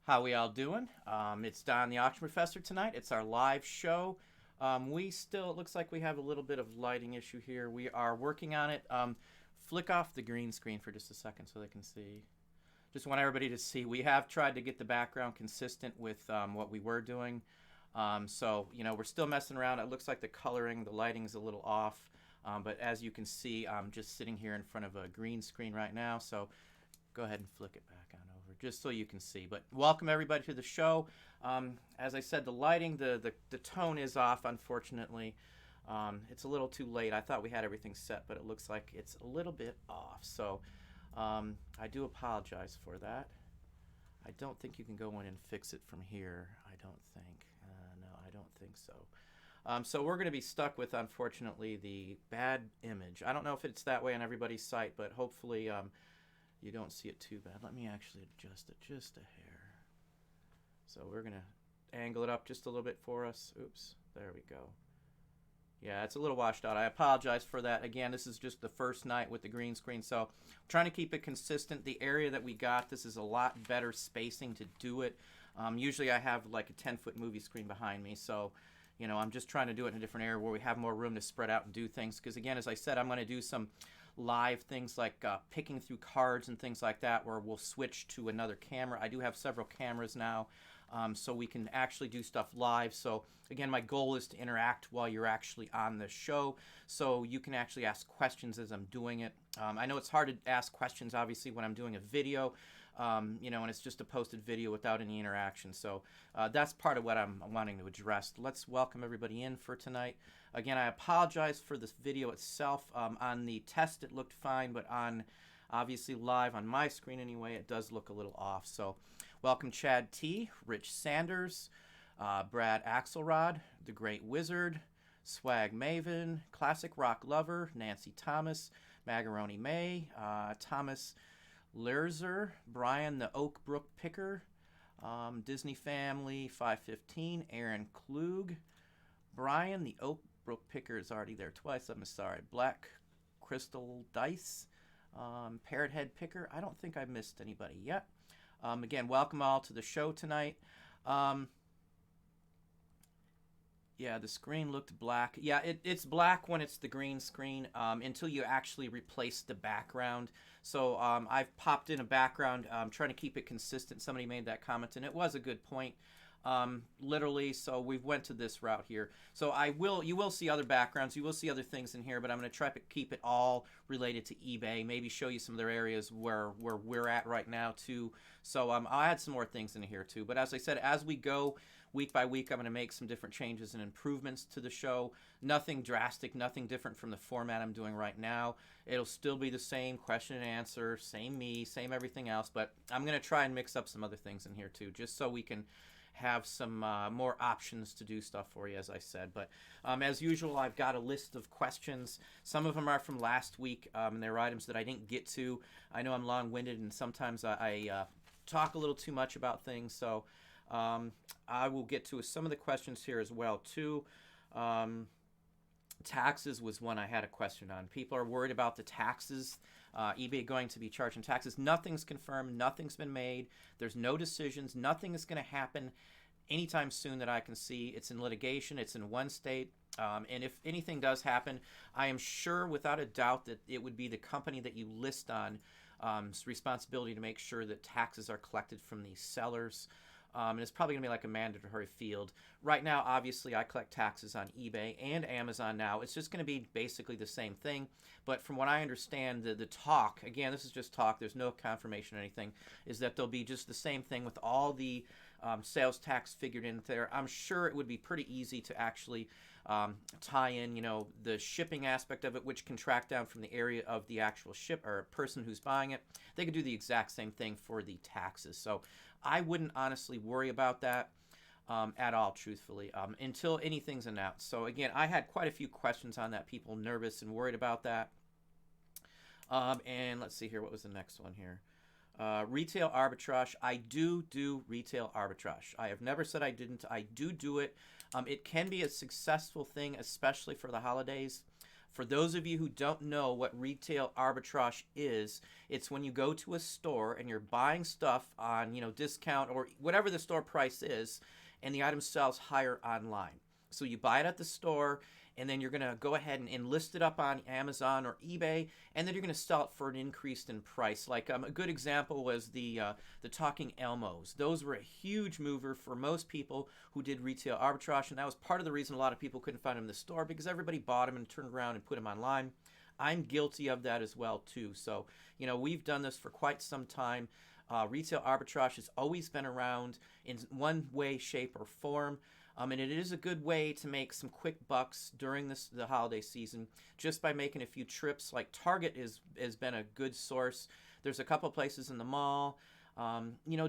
How we all doing? It's Don the Auction Professor tonight. It's our live show. It looks like we have a little bit of lighting issue here. We are working on it. Flick off the green screen for just a second so they can see. Just want everybody to see. We have tried to get the background consistent with what we were doing. We're still messing around. It looks like the coloring, the lighting is a little off. But as you can see, I'm just sitting here in front of a green screen right now. So go ahead and flick it back on over just so you can see. But welcome everybody to the show. As I said, the lighting, the tone is off, unfortunately. It's a little too late. I thought we had everything set, but it looks like it's a little bit off. So I do apologize for that. I don't think you can go in and fix it from here. I don't think. No, I don't think so. So we're going to be stuck with, unfortunately, the bad image. I don't know if it's that way on everybody's site, but hopefully you don't see it too bad. Let me actually adjust it just a hair. So we're going to angle it up just a little bit for us. Oops, there we go. Yeah, it's a little washed out. I apologize for that. Again, this is just the first night with the green screen, so I'm trying to keep it consistent. The area that we got, this is a lot better spacing to do it. Usually I have like a 10-foot movie screen behind me, so I'm just trying to do it in a different area where we have more room to spread out and do things. Because again, as I said, I'm going to do some live things like picking through cards and things like that, where we'll switch to another camera. I do have several cameras now, so we can actually do stuff live. So again, my goal is to interact while you're actually on the show, so you can actually ask questions as I'm doing it. I know it's hard to ask questions, obviously, when I'm doing a video, and it's just a posted video without any interaction. So that's part of what I'm wanting to address. Let's welcome everybody in for tonight. Again, I apologize for this video itself. On the test, it looked fine, but on obviously live on my screen anyway, it does look a little off. So welcome Chad T, Rich Sanders, Brad Axelrod, The Great Wizard, Swag Maven, Classic Rock Lover, Nancy Thomas, Magaroni May, Thomas Lerzer, Brian the Oak Brook Picker, Disney Family 515, Aaron Klug, Brian the Oak Brook Picker is already there twice. I'm sorry. Black Crystal Dice, Parrot Head Picker. I don't think I missed anybody yet. Again, welcome all to the show tonight. Yeah, the screen looked black. Yeah, it's black when it's the green screen until you actually replace the background. So I've popped in a background. I'm trying to keep it consistent. Somebody made that comment, and it was a good point. Literally, so we went to this route here. So you will see other backgrounds, you will see other things in here, but I'm going to try to keep it all related to eBay. Maybe show you some other areas where we're at right now too. So I'll add some more things in here too. But as I said, as we go week by week, I'm going to make some different changes and improvements to the show. Nothing drastic, nothing different from the format I'm doing right now. It'll still be the same question and answer, same me, same everything else. But I'm going to try and mix up some other things in here too, just so we can have some more options to do stuff for you, as I said. But as usual, I've got a list of questions. Some of them are from last week, and they're items that I didn't get to. I know I'm long-winded, and sometimes I talk a little too much about things, so I will get to some of the questions here as well, too. Taxes was one I had a question on. People are worried about the taxes. eBay going to be charging taxes. Nothing's confirmed. Nothing's been made. There's no decisions. Nothing is going to happen anytime soon that I can see. It's in litigation. It's in one state. And if anything does happen, I am sure without a doubt that it would be the company that you list on responsibility to make sure that taxes are collected from the sellers. And it's probably going to be like a mandatory field. Right now, obviously, I collect taxes on eBay and Amazon now. It's just going to be basically the same thing. But from what I understand, the talk, again, this is just talk, there's no confirmation or anything, is that there'll be just the same thing with all the sales tax figured in there. I'm sure it would be pretty easy to actually tie in, the shipping aspect of it, which can track down from the area of the actual ship or person who's buying it. They could do the exact same thing for the taxes. So I wouldn't honestly worry about that at all, truthfully, until anything's announced. So again, I had quite a few questions on that, people nervous and worried about that. And let's see here, what was the next one here? Retail arbitrage. I do retail arbitrage. I have never said I didn't. I do it. It can be a successful thing, especially for the holidays. For those of you who don't know what retail arbitrage is, it's when you go to a store and you're buying stuff on, discount or whatever the store price is, and the item sells higher online. So you buy it at the store, and then you're going to go ahead and list it up on Amazon or eBay, and then you're going to sell it for an increase in price. Like a good example was the Talking Elmos. Those were a huge mover for most people who did retail arbitrage, and that was part of the reason a lot of people couldn't find them in the store, because everybody bought them and turned around and put them online. I'm guilty of that as well too. So we've done this for quite some time. Retail arbitrage has always been around in one way, shape, or form. And it is a good way to make some quick bucks during the holiday season just by making a few trips. Like Target has been a good source. There's a couple places in the mall.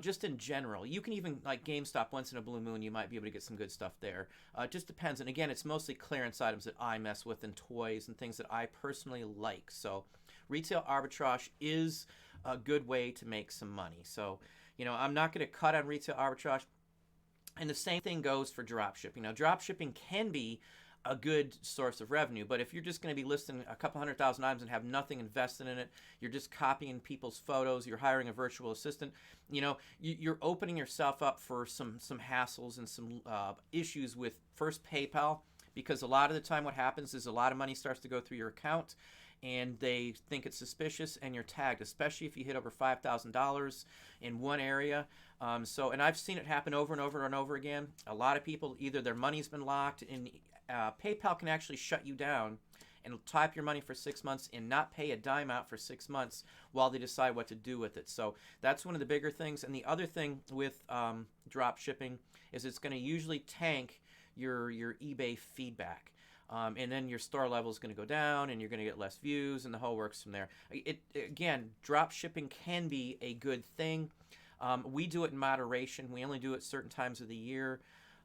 Just in general. You can even, like GameStop, once in a blue moon, you might be able to get some good stuff there. It just depends. And again, it's mostly clearance items that I mess with, and toys and things that I personally like. So retail arbitrage is a good way to make some money. So, I'm not going to cut on retail arbitrage. And the same thing goes for dropshipping. Dropshipping can be a good source of revenue, but if you're just going to be listing a couple 100,000 items and have nothing invested in it, you're just copying people's photos, you're hiring a virtual assistant, you're opening yourself up for some hassles and some issues with first PayPal, because a lot of the time what happens is a lot of money starts to go through your account, and they think it's suspicious, and you're tagged, especially if you hit over $5,000 in one area. And I've seen it happen over and over and over again. A lot of people, either their money's been locked, and PayPal can actually shut you down and type your money for 6 months and not pay a dime out for 6 months while they decide what to do with it. So that's one of the bigger things. And the other thing with drop shipping is it's going to usually tank your eBay feedback. And then your store level is going to go down, and you're going to get less views, and the whole works from there. Again, drop shipping can be a good thing. We do it in moderation. We only do it certain times of the year,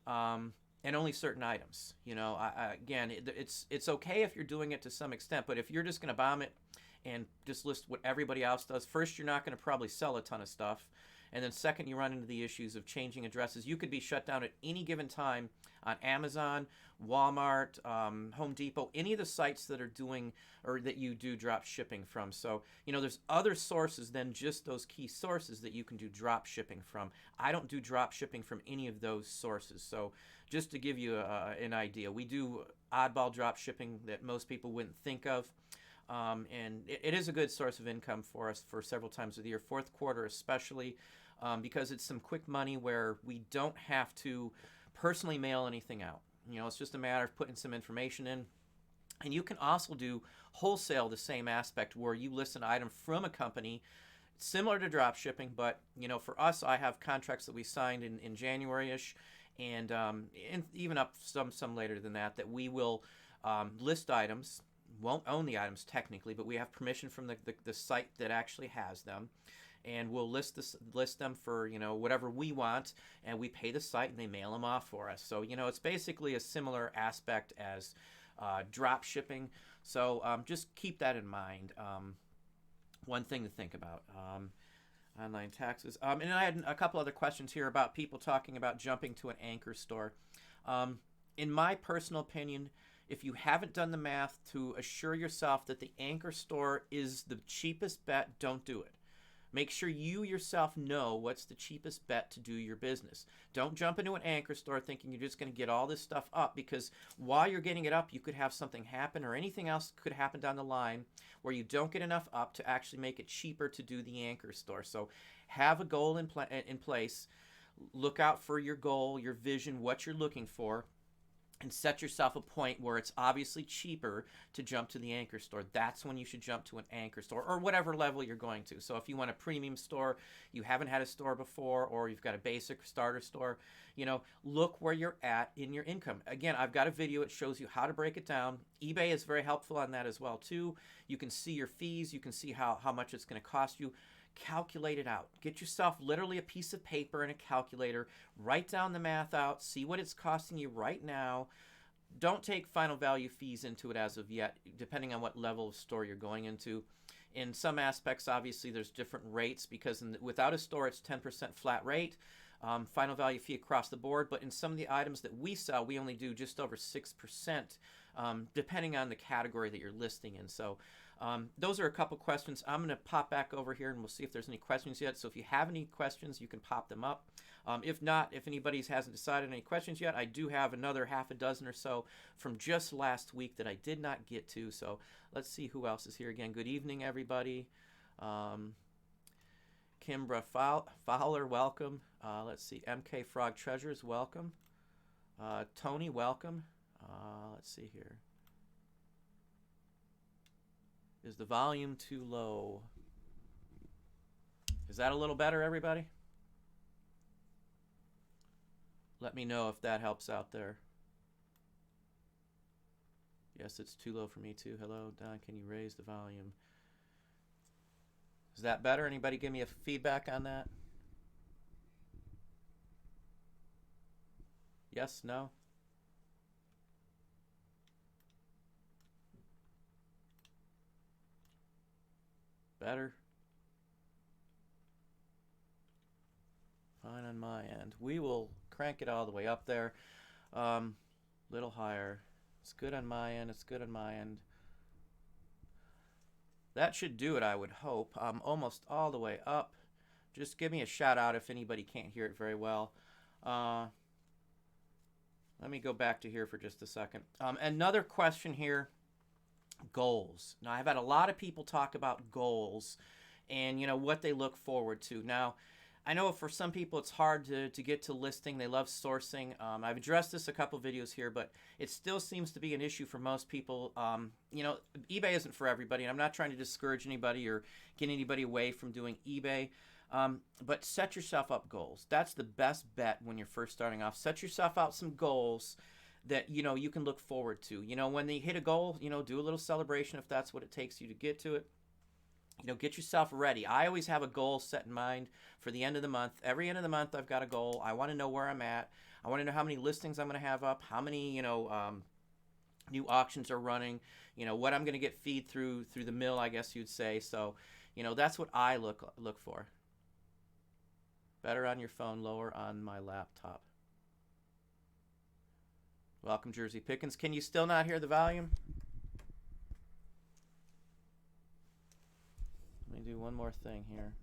and only certain items. Again, it's okay if you're doing it to some extent, but if you're just going to bomb it and just list what everybody else does, first, you're not going to probably sell a ton of stuff. And then second, you run into the issues of changing addresses. You could be shut down at any given time on Amazon, Walmart, Home Depot, any of the sites that are doing or that you do drop shipping from. So, there's other sources than just those key sources that you can do drop shipping from. I don't do drop shipping from any of those sources. So just to give you an idea, we do oddball drop shipping that most people wouldn't think of. And it is a good source of income for us for several times of the year, fourth quarter especially, because it's some quick money where we don't have to personally mail anything out. It's just a matter of putting some information in. And you can also do wholesale, the same aspect, where you list an item from a company similar to drop shipping, but for us, I have contracts that we signed in January-ish, and even up some later than that we will list items. Won't own the items technically, but we have permission from the site that actually has them, and we'll list them for whatever we want, and we pay the site and they mail them off for us. So it's basically a similar aspect as drop shipping. So just keep that in mind. One thing to think about. Online taxes. And I had a couple other questions here about people talking about jumping to an anchor store. In my personal opinion, if you haven't done the math to assure yourself that the anchor store is the cheapest bet, don't do it. Make sure you yourself know what's the cheapest bet to do your business. Don't jump into an anchor store thinking you're just going to get all this stuff up, because while you're getting it up, you could have something happen, or anything else could happen down the line where you don't get enough up to actually make it cheaper to do the anchor store. So have a goal in place. Look out for your goal, your vision, what you're looking for, and set yourself a point where it's obviously cheaper to jump to the anchor store. That's when you should jump to an anchor store, or whatever level you're going to. So if you want a premium store, you haven't had a store before, or you've got a basic starter store, look where you're at in your income. Again, I've got a video. It shows you how to break it down. eBay is very helpful on that as well too. You can see your fees. You can see how much it's going to cost you. Calculate it out. Get yourself literally a piece of paper and a calculator. Write down the math out. See what it's costing you right now. Don't take final value fees into it as of yet, depending on what level of store you're going into. In some aspects, obviously, there's different rates, because without a store, it's 10% flat rate. final value fee across the board. But in some of the items that we sell, we only do just over 6%, depending on the category that you're listing in. So those are a couple questions. I'm going to pop back over here and we'll see if there's any questions yet. So if you have any questions, you can pop them up. If not, if anybody hasn't decided any questions yet, I do have another half a dozen or so from just last week that I did not get to. So let's see who else is here again. Good evening, everybody. Kimbra Fowler, welcome. Let's see. MK Frog Treasures, welcome. Tony, welcome. Let's see here. Is the volume too low? Is that a little better, everybody? Let me know if that helps out there. Yes, it's too low for me too. Hello, Don, can you raise the volume? Is that better? Anybody give me a feedback on that? Yes, no? Better? Fine on my end. We will crank it all the way up there. Little higher. It's good on my end. It's good on my end. That should do it, I would hope. Almost all the way up. Just give me a shout out if anybody can't hear it very well. Let me go back to here for just a second. Another question here. Goals. Now, I've had a lot of people talk about goals and, you know, what they look forward to. Now, I know for some people it's hard to get to listing. They love sourcing. I've addressed this a couple videos here, but it still seems to be an issue for most people. You know, eBay isn't for everybody, and I'm not trying to discourage anybody or get anybody away from doing eBay. But set yourself up goals. That's the best bet when you're first starting off. Set yourself out some goals that, you know, you can look forward to. You know, when they hit a goal, you know, do a little celebration if that's what it takes you to get to it. You know, get yourself ready. I always have a goal set in mind for the end of the month. Every end of the month, I've got a goal. I want to know where I'm at. I want to know how many listings I'm going to have up, how many, you know, new auctions are running, you know, what I'm going to get feed through the mill, I guess you'd say. So, you know, that's what I look for. Better on your phone, lower on my laptop. Welcome, Jersey Pickens. Can you still not hear the volume? Let me do one more thing here.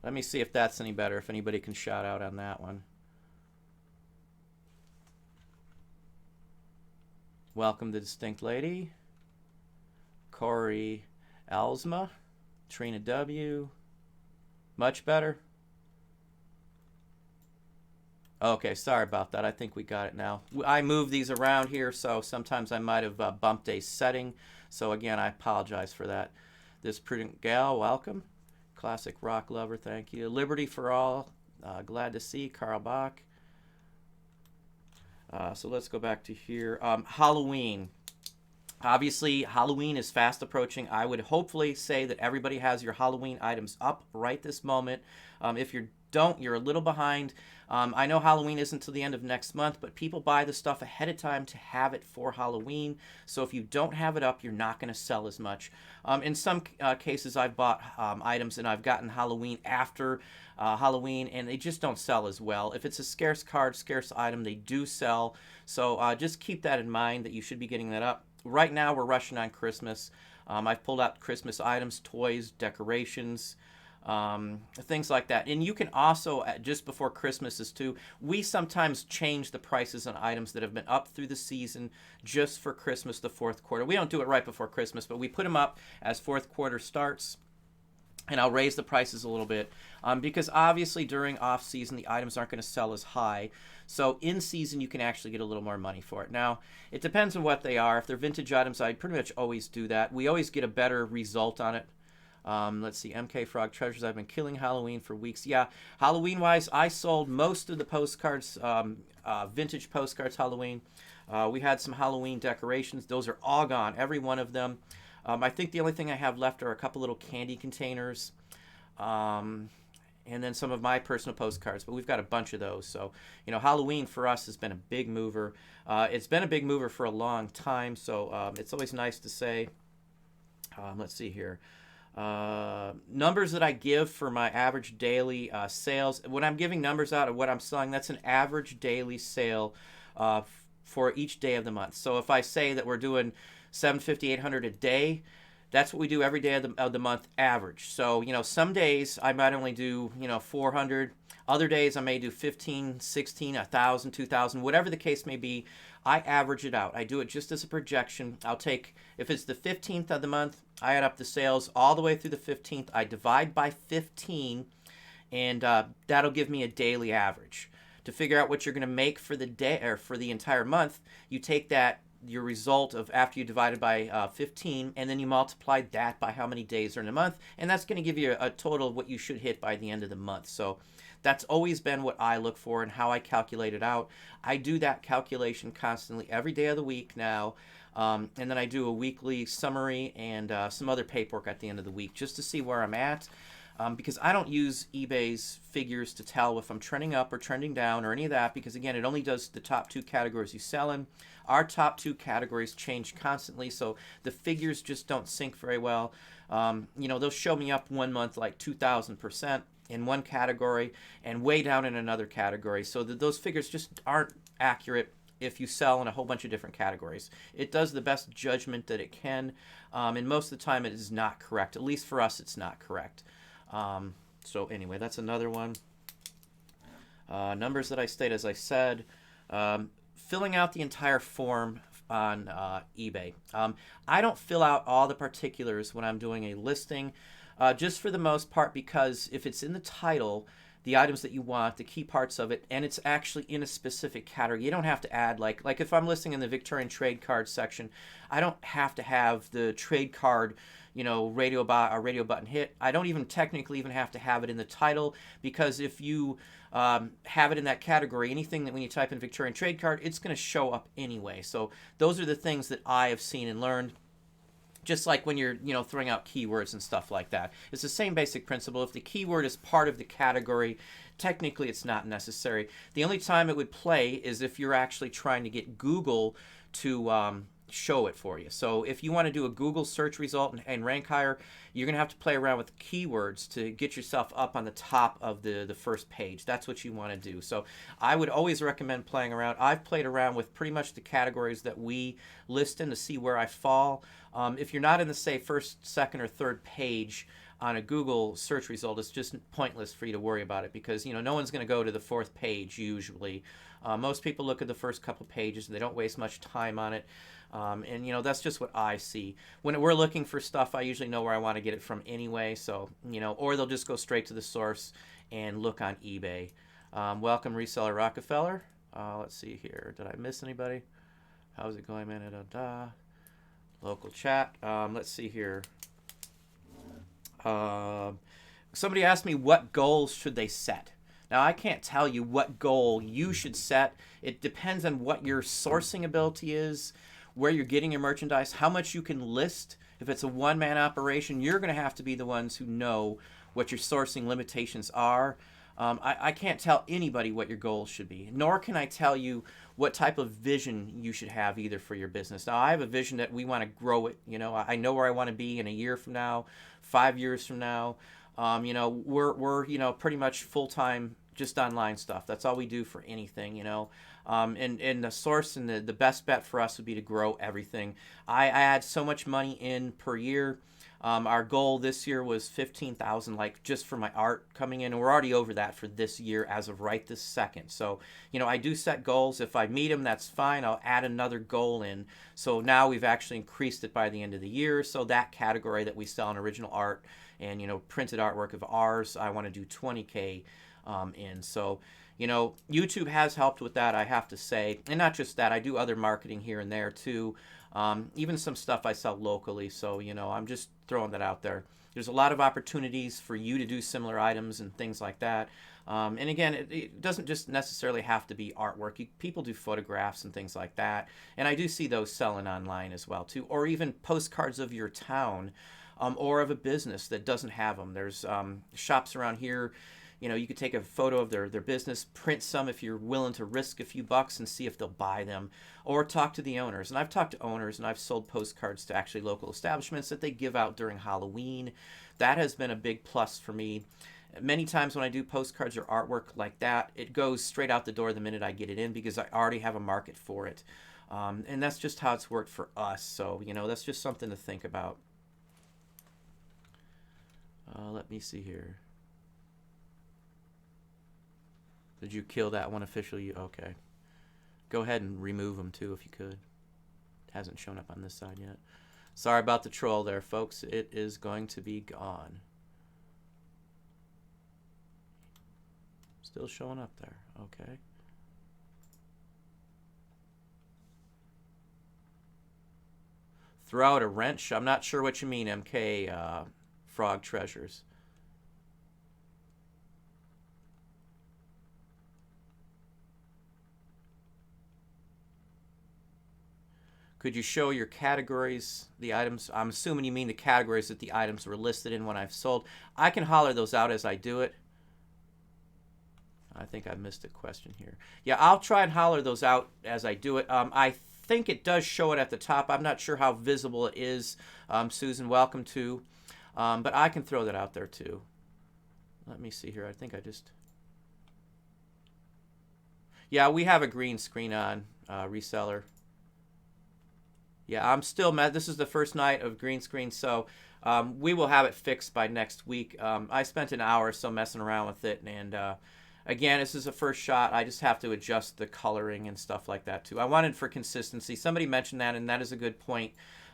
Let me see if that's any better, if anybody can shout out on that one. Welcome, the Distinct Lady. Corey Alsma. Trina W. Much better? Okay, sorry about that. I think we got it now. I move these around here, so sometimes I might have bumped a setting. So again, I apologize for that. This Prudent Gal, welcome. Classic Rock Lover, thank you. Liberty for All, glad to see. Carl Bach. So let's go back to here. Halloween. Obviously, Halloween is fast approaching. I would hopefully say that everybody has your Halloween items up right this moment. If you don't, you're a little behind. I know Halloween isn't until the end of next month, but people buy the stuff ahead of time to have it for Halloween. So if you don't have it up, you're not going to sell as much. In some cases, I've bought items and I've gotten Halloween after Halloween, and they just don't sell as well. If it's a scarce card, scarce item, they do sell. So just keep that in mind that you should be getting that up. Right now, we're rushing on Christmas. I've pulled out Christmas items, toys, decorations, things like that. And you can also, just before Christmas is too, we sometimes change the prices on items that have been up through the season just for Christmas, the fourth quarter. We don't do it right before Christmas, but we put them up as fourth quarter starts. And I'll raise the prices a little bit because obviously during off season, the items aren't going to sell as high. So in season, you can actually get a little more money for it. Now, it depends on what they are. If they're vintage items, I pretty much always do that. We always get a better result on it. Let's see, MK Frog Treasures. I've been killing Halloween for weeks. Yeah, Halloween-wise, I sold most of the postcards, vintage postcards Halloween. We had some Halloween decorations. Those are all gone, every one of them. I think the only thing I have left are a couple little candy containers. And then some of my personal postcards, but we've got a bunch of those. So, you know, Halloween for us has been a big mover. It's been a big mover for a long time, so it's always nice to say. Let's see here. Numbers that I give for my average daily sales. When I'm giving numbers out of what I'm selling, that's an average daily sale for each day of the month. So if I say that we're doing 750, 800 a day, that's what we do every day of the month average. So, some days I might only do, 400. Other days I may do 15, 16, 1,000, 2,000, whatever the case may be. I average it out. I do it just as a projection. I'll take, if it's the 15th of the month, I add up the sales all the way through the 15th. I divide by 15, and that'll give me a daily average. To figure out what you're going to make for the day or for the entire month, you take that, your result of after you divided by 15, and then you multiply that by how many days are in a month, and that's going to give you a total of what you should hit by the end of the month. So that's always been what I look for and how I calculate it out. I do that calculation constantly every day of the week now, and then I do a weekly summary and some other paperwork at the end of the week just to see where I'm at. Because I don't use eBay's figures to tell if I'm trending up or trending down or any of that, because again, it only does the top 2 categories you sell in. Our top 2 categories change constantly, so the figures just don't sync very well. They'll show me up one month like 2,000% in one category and way down in another category, so those figures just aren't accurate if you sell in a whole bunch of different categories. It does the best judgment that it can, and most of the time it is not correct. At least for us, it's not correct. So anyway, that's another one. Numbers that I state, as I said, filling out the entire form on eBay. I don't fill out all the particulars when I'm doing a listing, just for the most part, because if it's in the title, the items that you want, the key parts of it, and it's actually in a specific category, you don't have to add, like if I'm listing in the Victorian trade card section, I don't have to have the trade card, radio button hit. I don't even technically have to have it in the title, because if you have it in that category, anything that when you type in Victorian trade card, it's going to show up anyway. So those are the things that I have seen and learned. Just like when you're, throwing out keywords and stuff like that. It's the same basic principle. If the keyword is part of the category, technically it's not necessary. The only time it would play is if you're actually trying to get Google to show it for you. So if you want to do a Google search result and rank higher, you're going to have to play around with keywords to get yourself up on the top of the first page. That's what you want to do. So I would always recommend playing around. I've played around with pretty much the categories that we list in to see where I fall. If you're not in the, say, first, second, or third page on a Google search result, it's just pointless for you to worry about it, because no one's going to go to the 4th page usually. Most people look at the first couple pages and they don't waste much time on it. And that's just what I see. When we're looking for stuff, I usually know where I want to get it from anyway. So, or they'll just go straight to the source and look on eBay. Welcome, Reseller Rockefeller. Let's see here. Did I miss anybody? How's it going, man? Local chat. Let's see here. Somebody asked me what goals should they set. Now, I can't tell you what goal you should set. It depends on what your sourcing ability is, where you're getting your merchandise, how much you can list. If it's a one-man operation, you're going to have to be the ones who know what your sourcing limitations are. I can't tell anybody what your goals should be, nor can I tell you what type of vision you should have either for your business. Now, I have a vision that we want to grow it. I know where I want to be in a year from now, 5 years from now. We're pretty much full-time just online stuff. That's all we do for anything, and the source and the best bet for us would be to grow everything. I add so much money in per year. Our goal this year was 15,000, like just for my art coming in, and we're already over that for this year as of right this second. So, I do set goals. If I meet them, that's fine. I'll add another goal in. So now we've actually increased it by the end of the year. So that category that we sell in original art and, printed artwork of ours, I want to do 20K in. So, YouTube has helped with that, I have to say. And not just that, I do other marketing here and there too. Even some stuff I sell locally. So, I'm just throwing that out there. There's a lot of opportunities for you to do similar items and things like that. And again, it doesn't just necessarily have to be artwork. People do photographs and things like that. And I do see those selling online as well too. Or even postcards of your town, or of a business that doesn't have them. There's shops around here, You could take a photo of their business, print some if you're willing to risk a few bucks and see if they'll buy them, or talk to the owners. And I've talked to owners, and I've sold postcards to actually local establishments that they give out during Halloween. That has been a big plus for me. Many times when I do postcards or artwork like that, it goes straight out the door the minute I get it in because I already have a market for it. And that's just how it's worked for us. So, that's just something to think about. Let me see here. Did you kill that one officially? Okay. Go ahead and remove them too if you could. It hasn't shown up on this side yet. Sorry about the troll there, folks. It is going to be gone. Still showing up there. Okay. Throw out a wrench? I'm not sure what you mean, MK Frog Treasures. Could you show your categories, the items? I'm assuming you mean the categories that the items were listed in when I've sold. I can holler those out as I do it. I think I missed a question here. Yeah, I'll try and holler those out as I do it. I think it does show it at the top. I'm not sure how visible it is. Susan, welcome to. But I can throw that out there too. Let me see here. I think I just... Yeah, we have a green screen on, Reseller. Yeah, I'm still mad. This is the first night of green screen, so we will have it fixed by next week. I spent an hour or so messing around with it, and again, this is a first shot. I just have to adjust the coloring and stuff like that too. I wanted for consistency. Somebody mentioned that, and that is a good point.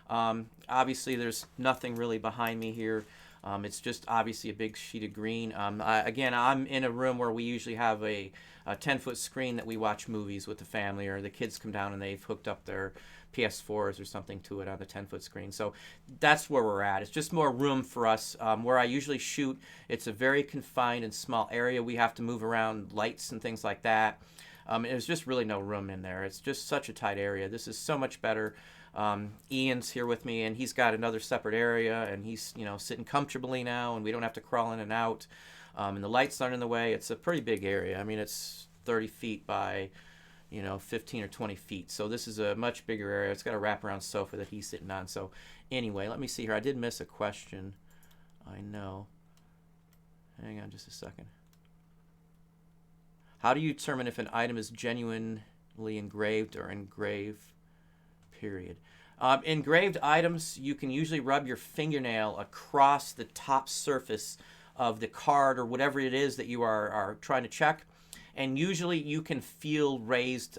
Obviously, there's nothing really behind me here. It's just obviously a big sheet of green. Again, I'm in a room where we usually have a 10-foot screen that we watch movies with the family, or the kids come down and they've hooked up their PS4s or something to it on the 10-foot screen. So that's where we're at. It's just more room for us. Where I usually shoot, it's a very confined and small area. We have to move around lights and things like that. There's just really no room in there. It's just such a tight area. This is so much better. Ian's here with me, and he's got another separate area, and he's sitting comfortably now, and we don't have to crawl in and out. And the lights aren't in the way. It's a pretty big area. I mean, it's 30 feet by 15 or 20 feet. So this is a much bigger area. It's got a wraparound sofa that he's sitting on. So anyway, let me see here. I did miss a question. I know. Hang on just a second. How do you determine if an item is genuinely engraved or engraved? Period. Engraved items, you can usually rub your fingernail across the top surface of the card or whatever it is that you are trying to check. And usually you can feel raised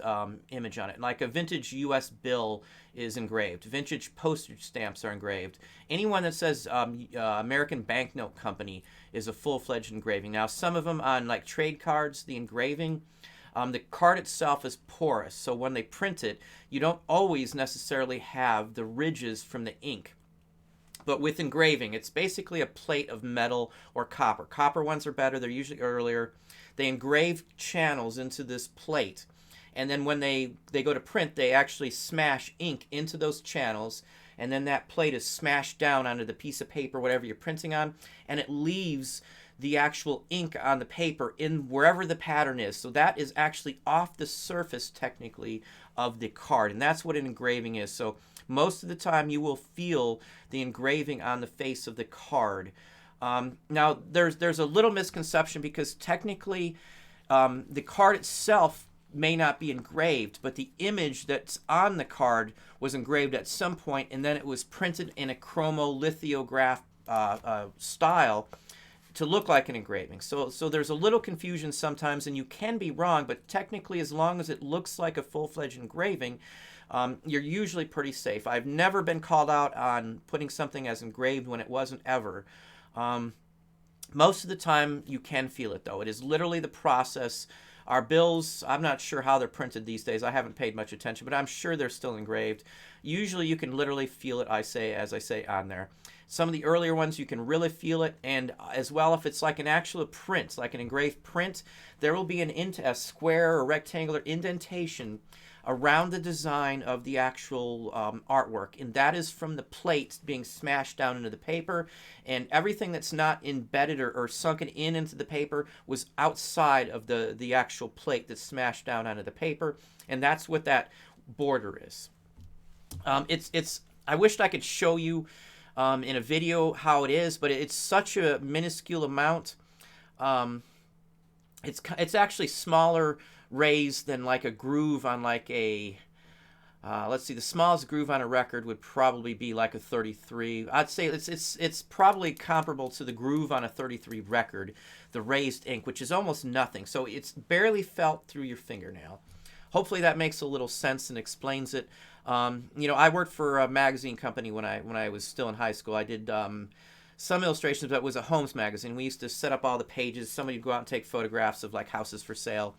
image on it. Like a vintage U.S. bill is engraved. Vintage postage stamps are engraved. Anyone that says American Banknote Company is a full-fledged engraving. Now, some of them on like trade cards, the engraving, the card itself is porous. So when they print it, you don't always necessarily have the ridges from the ink. But with engraving, it's basically a plate of metal or copper. Copper ones are better. They're usually earlier. They engrave channels into this plate, and then when they go to print, they actually smash ink into those channels, and then that plate is smashed down onto the piece of paper, whatever you're printing on, and it leaves the actual ink on the paper in wherever the pattern is. So that is actually off the surface, technically, of the card, and that's what an engraving is. So most of the time, you will feel the engraving on the face of the card. Now, there's a little misconception because technically the card itself may not be engraved, but the image that's on the card was engraved at some point, and then it was printed in a chromolithograph style to look like an engraving. So there's a little confusion sometimes, and you can be wrong, but technically as long as it looks like a full-fledged engraving, you're usually pretty safe. I've never been called out on putting something as engraved when it wasn't ever. Most of the time you can feel it though. It is literally the process. Our bills, I'm not sure how they're printed these days. I haven't paid much attention, but I'm sure they're still engraved. Usually you can literally feel it, as I say on there. Some of the earlier ones you can really feel it, and as well if it's like an actual print, like an engraved print, there will be a square or rectangular indentation around the design of the actual artwork, and that is from the plates being smashed down into the paper, and everything that's not embedded or sunken into the paper was outside of the actual plate that's smashed down onto the paper, and that's what that border is. It's I wished I could show you in a video how it is, but it's such a minuscule amount. It's actually smaller raised than like a groove on like a let's see, the smallest groove on a record would probably be like a 33. I'd say it's probably comparable to the groove on a 33 record, the raised ink, which is almost nothing. So it's barely felt through your fingernail. Hopefully that makes a little sense and explains it. You know, I worked for a magazine company when I was still in high school. I did some illustrations, but it was a homes magazine. We used to set up all the pages. Somebody would go out and take photographs of like houses for sale.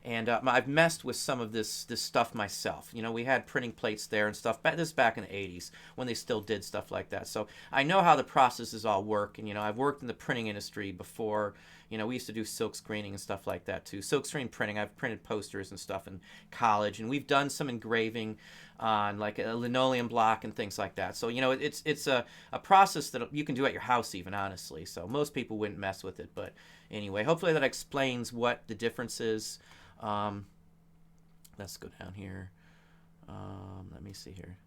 And I've messed with some of this stuff myself. You know, we had printing plates there and stuff. This is back in the 80s when they still did stuff like that. So I know how the processes all work. And, you know, I've worked in the printing industry before. You know, we used to do silk screening and stuff like that too. Silk screen printing, I've printed posters and stuff in college. And we've done some engraving on like a linoleum block and things like that. So, you know, it's a process that you can do at your house even, honestly. So most people wouldn't mess with it. But anyway, hopefully that explains what the difference is. Let's go down here. Let me see here.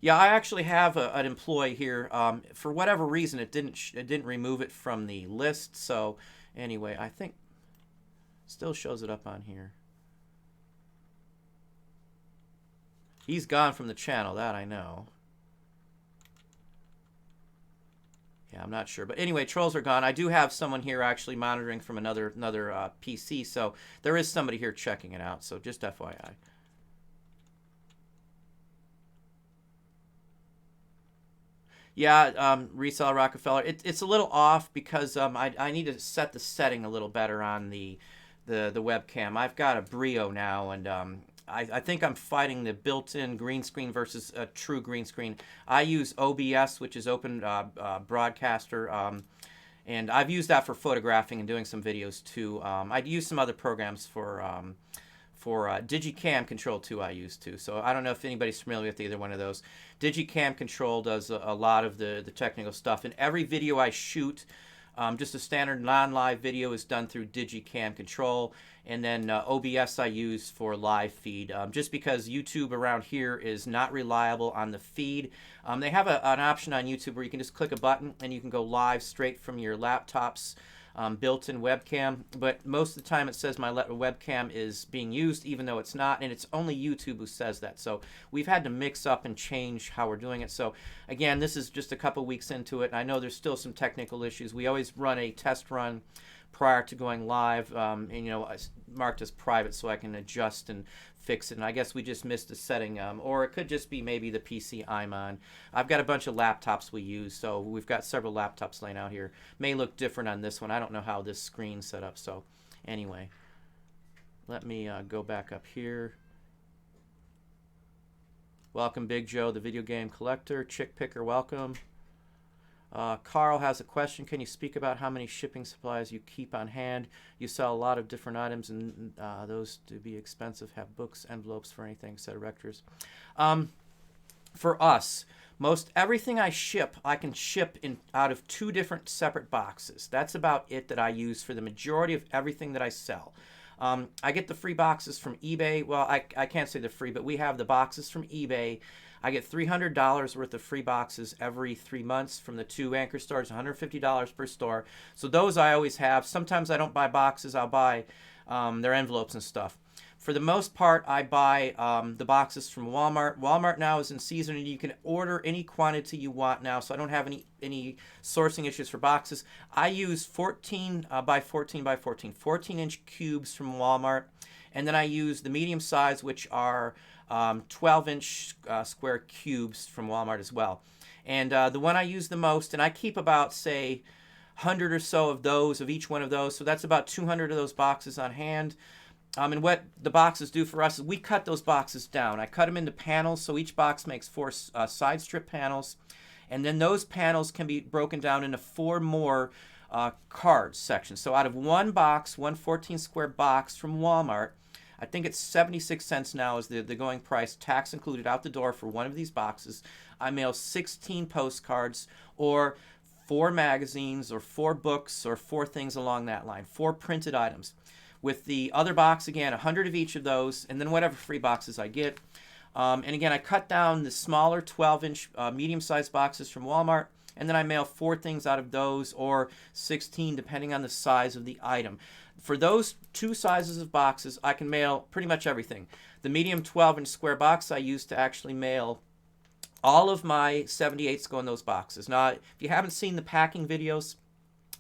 Yeah, I actually have an employee here. For whatever reason, it didn't remove it from the list. So anyway, I think still shows it up on here. He's gone from the channel, that I know. Yeah, I'm not sure. But anyway, trolls are gone. I do have someone here actually monitoring from another PC, so there is somebody here checking it out. So just FYI. Yeah, Reseller Rockefeller. It's a little off because I need to set the setting a little better on the webcam. I've got a Brio now, and I think I'm fighting the built-in green screen versus a true green screen. I use OBS, which is Open Broadcaster, and I've used that for photographing and doing some videos too. I'd use some other programs for Digicam Control 2 I use too. So I don't know if anybody's familiar with either one of those. Digicam Control does a lot of the technical stuff. And every video I shoot, just a standard non-live video, is done through Digicam Control. And then OBS I use for live feed, just because YouTube around here is not reliable on the feed. They have an option on YouTube where you can just click a button and you can go live straight from your laptop's built-in webcam, but most of the time it says my webcam is being used even though it's not, and it's only YouTube who says that. So we've had to mix up and change how we're doing it. So again, this is just a couple weeks into it, and I know there's still some technical issues. We always run a test run prior to going live, and you know, marked as private so I can adjust and fix it. And I guess we just missed a setting, or it could just be maybe the PC I'm on. I've got a bunch of laptops we use, so we've got several laptops laying out here. May look different on this one. I don't know how this screen's set up. So anyway, let me go back up here. Welcome, Big Joe, the video game collector. Chick Picker, welcome. Carl has a question. Can you speak about how many shipping supplies you keep on hand? You sell a lot of different items, and those to be expensive. Have books, envelopes for anything, set of rectors. For us, most everything I ship, I can ship out of 2 different separate boxes. That's about it that I use for the majority of everything that I sell. I get the free boxes from eBay. Well, I can't say they're free, but we have the boxes from eBay. I get $300 worth of free boxes every 3 months from the 2 anchor stores, $150 per store. So those I always have. Sometimes I don't buy boxes. I'll buy their envelopes and stuff. For the most part, I buy the boxes from Walmart. Walmart now is in season, and you can order any quantity you want now, so I don't have any sourcing issues for boxes. I use 14 by 14 by 14, 14-inch cubes from Walmart, and then I use the medium size, which are 12-inch square cubes from Walmart as well. And the one I use the most, and I keep about, say, 100 or so of those, of each one of those, so that's about 200 of those boxes on hand. And what the boxes do for us is we cut those boxes down. I cut them into panels, so each box makes 4 side strip panels, and then those panels can be broken down into 4 more cards section. So out of one box, one 14 square box from Walmart, I think it's 76 cents now is the going price, tax included out the door for one of these boxes. I mail 16 postcards or 4 magazines or 4 books or 4 things along that line, 4 printed items. With the other box, again, 100 of each of those, and then whatever free boxes I get. And again, I cut down the smaller 12-inch medium-sized boxes from Walmart, and then I mail 4 things out of those, or 16, depending on the size of the item. For those 2 sizes of boxes, I can mail pretty much everything. The medium 12-inch square box I use to actually mail all of my 78s go in those boxes. Now, if you haven't seen the packing videos,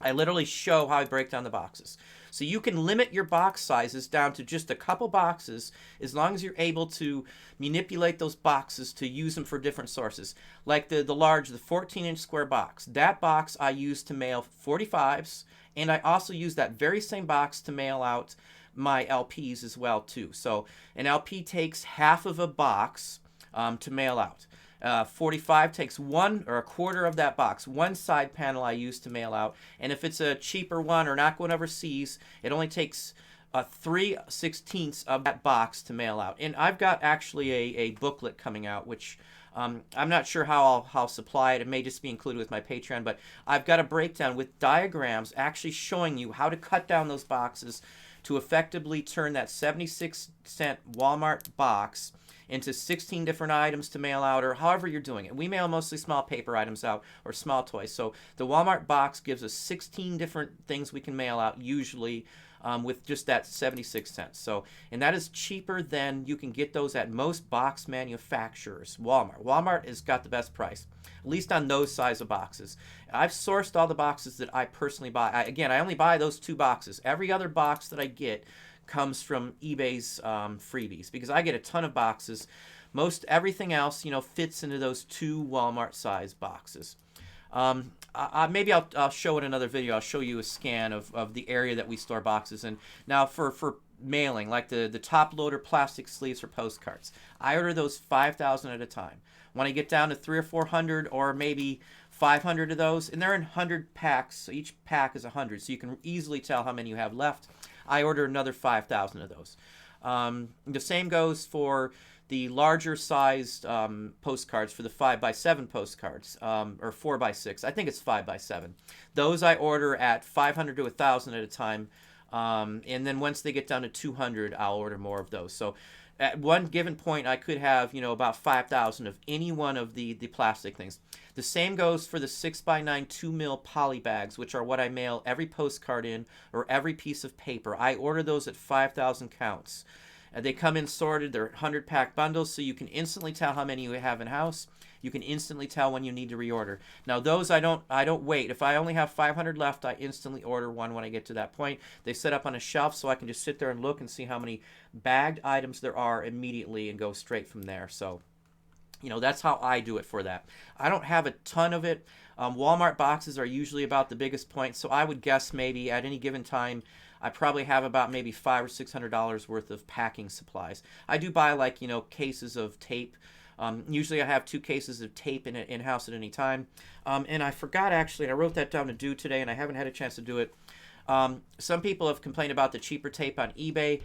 I literally show how I break down the boxes. So you can limit your box sizes down to just a couple boxes as long as you're able to manipulate those boxes to use them for different sources. Like the 14-inch square box. That box I use to mail 45s, and I also use that very same box to mail out my LPs as well too. So an LP takes half of a box to mail out. 45 takes 1 or a quarter of that box. One side panel I use to mail out, and if it's a cheaper one or not going overseas, it only takes 3/16 of that box to mail out. And I've got actually a booklet coming out, which I'm not sure how I'll supply it. It may just be included with my Patreon, but I've got a breakdown with diagrams actually showing you how to cut down those boxes to effectively turn that 76-cent Walmart box into 16 different items to mail out, or however you're doing it. We mail mostly small paper items out or small toys. So the Walmart box gives us 16 different things we can mail out, usually with just that 76 cents. So, and that is cheaper than you can get those at most box manufacturers. Walmart has got the best price, at least on those size of boxes. I've sourced all the boxes that I personally buy. Again, I only buy those 2 boxes. Every other box that I get comes from eBay's freebies, because I get a ton of boxes. Most everything else, fits into those 2 Walmart size boxes. Maybe I'll show in another video. I'll show you a scan of the area that we store boxes in. Now for mailing, like the top loader plastic sleeves for postcards, I order those 5,000 at a time. When I get down to 300 or 400 or maybe 500 of those, and they're in 100 packs, so each pack is 100, so you can easily tell how many you have left. I order another 5,000 of those. The same goes for the larger sized postcards, for the 5x7 postcards, or 4x6. I think it's 5x7. Those I order at 500 to 1,000 at a time. And then once they get down to 200, I'll order more of those. So at one given point, I could have, about 5,000 of any one of the plastic things. The same goes for the 6x9 2mm poly bags, which are what I mail every postcard in, or every piece of paper. I order those at 5,000 counts. They come in sorted. They're 100-pack bundles, so you can instantly tell how many you have in-house. You can instantly tell when you need to reorder. Now those I don't wait. If I only have 500 left, I instantly order one when I get to that point. They set up on a shelf so I can just sit there and look and see how many bagged items there are immediately and go straight from there. So, that's how I do it for that. I don't have a ton of it. Walmart boxes are usually about the biggest point, so I would guess maybe at any given time I probably have about maybe $500 or $600 worth of packing supplies. I do buy cases of tape. Usually I have 2 cases of tape in-house at any time. And I forgot actually, I wrote that down to do today and I haven't had a chance to do it. Some people have complained about the cheaper tape on eBay.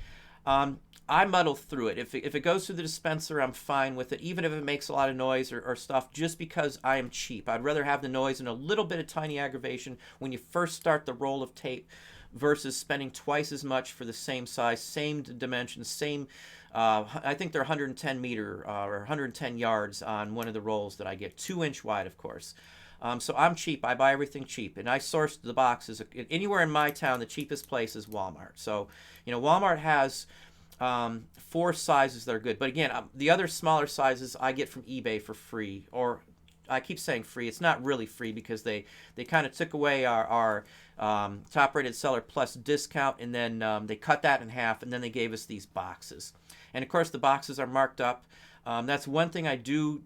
I muddle through it. If it goes through the dispenser, I'm fine with it, even if it makes a lot of noise or stuff, just because I am cheap. I'd rather have the noise and a little bit of tiny aggravation when you first start the roll of tape versus spending twice as much for the same size, same dimensions, same, I think they're 110 meter or 110 yards on one of the rolls that I get, 2-inch wide, of course. So I'm cheap. I buy everything cheap, and I source the boxes. Anywhere in my town, the cheapest place is Walmart. So, Walmart has 4 sizes that are good. But again, the other smaller sizes I get from eBay for free, or I keep saying free. It's not really free because they kind of took away our top-rated seller plus discount, and then they cut that in half, and then they gave us these boxes. And of course, the boxes are marked up. That's one thing I do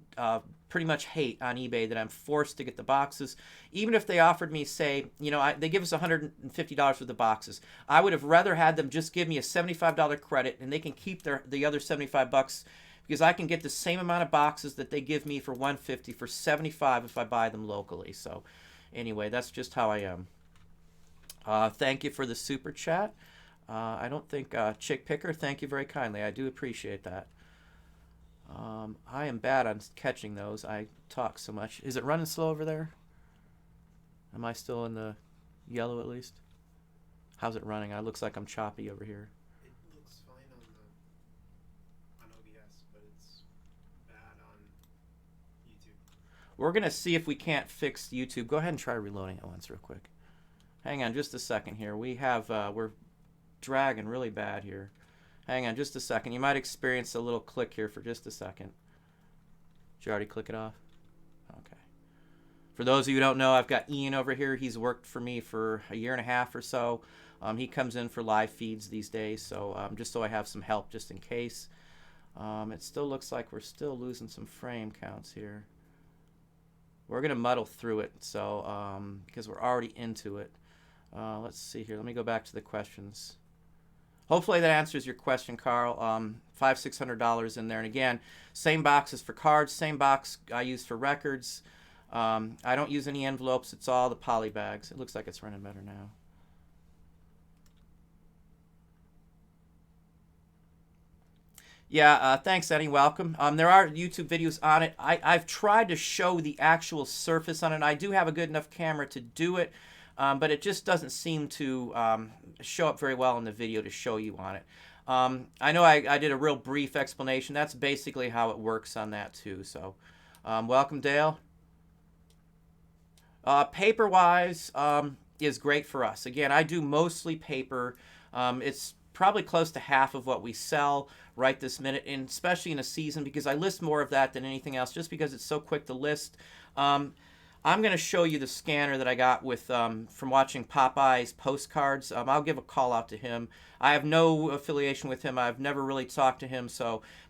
pretty much hate on eBay, that I'm forced to get the boxes. Even if they offered me, say, they give us $150 for the boxes, I would have rather had them just give me a $75 credit, and they can keep the other $75, because I can get the same amount of boxes that they give me for $150 for $75 if I buy them locally. So anyway, that's just how I am. Thank you for the super chat. I don't think Chick Picker, thank you very kindly. I do appreciate that. I am bad on catching those. I talk so much. Is it running slow over there? Am I still in the yellow at least? How's it running? It looks like I'm choppy over here. It looks fine on OBS, but it's bad on YouTube. We're going to see if we can't fix YouTube. Go ahead and try reloading it once real quick. Hang on just a second here. We're dragging really bad here. Hang on just a second. You might experience a little click here for just a second. Did you already click it off? Okay. For those of you who don't know, I've got Ian over here. He's worked for me for a year and a half or so. He comes in for live feeds these days, so just so I have some help just in case. It still looks like we're still losing some frame counts here. We're going to muddle through it, so because we're already into it. Let's see here. Let me go back to the questions. Hopefully that answers your question, Carl. $500-600 in there. And again, same box as for cards, same box I use for records. I don't use any envelopes. It's all the poly bags. It looks like it's running better now. Yeah, thanks, Eddie. Welcome. There are YouTube videos on it. I've tried to show the actual surface on it. I do have a good enough camera to do it. But it just doesn't seem to show up very well in the video to show you on it. I know I did a real brief explanation. That's basically how it works on that too. So welcome, Dale. Paper-wise is great for us. Again, I do mostly paper. It's probably close to half of what we sell right this minute, and especially in a season because I list more of that than anything else just because it's so quick to list. I'm going to show you the scanner that I got with from watching Popeye's postcards. I'll give a call out to him. I have no affiliation with him. I've never really talked to him,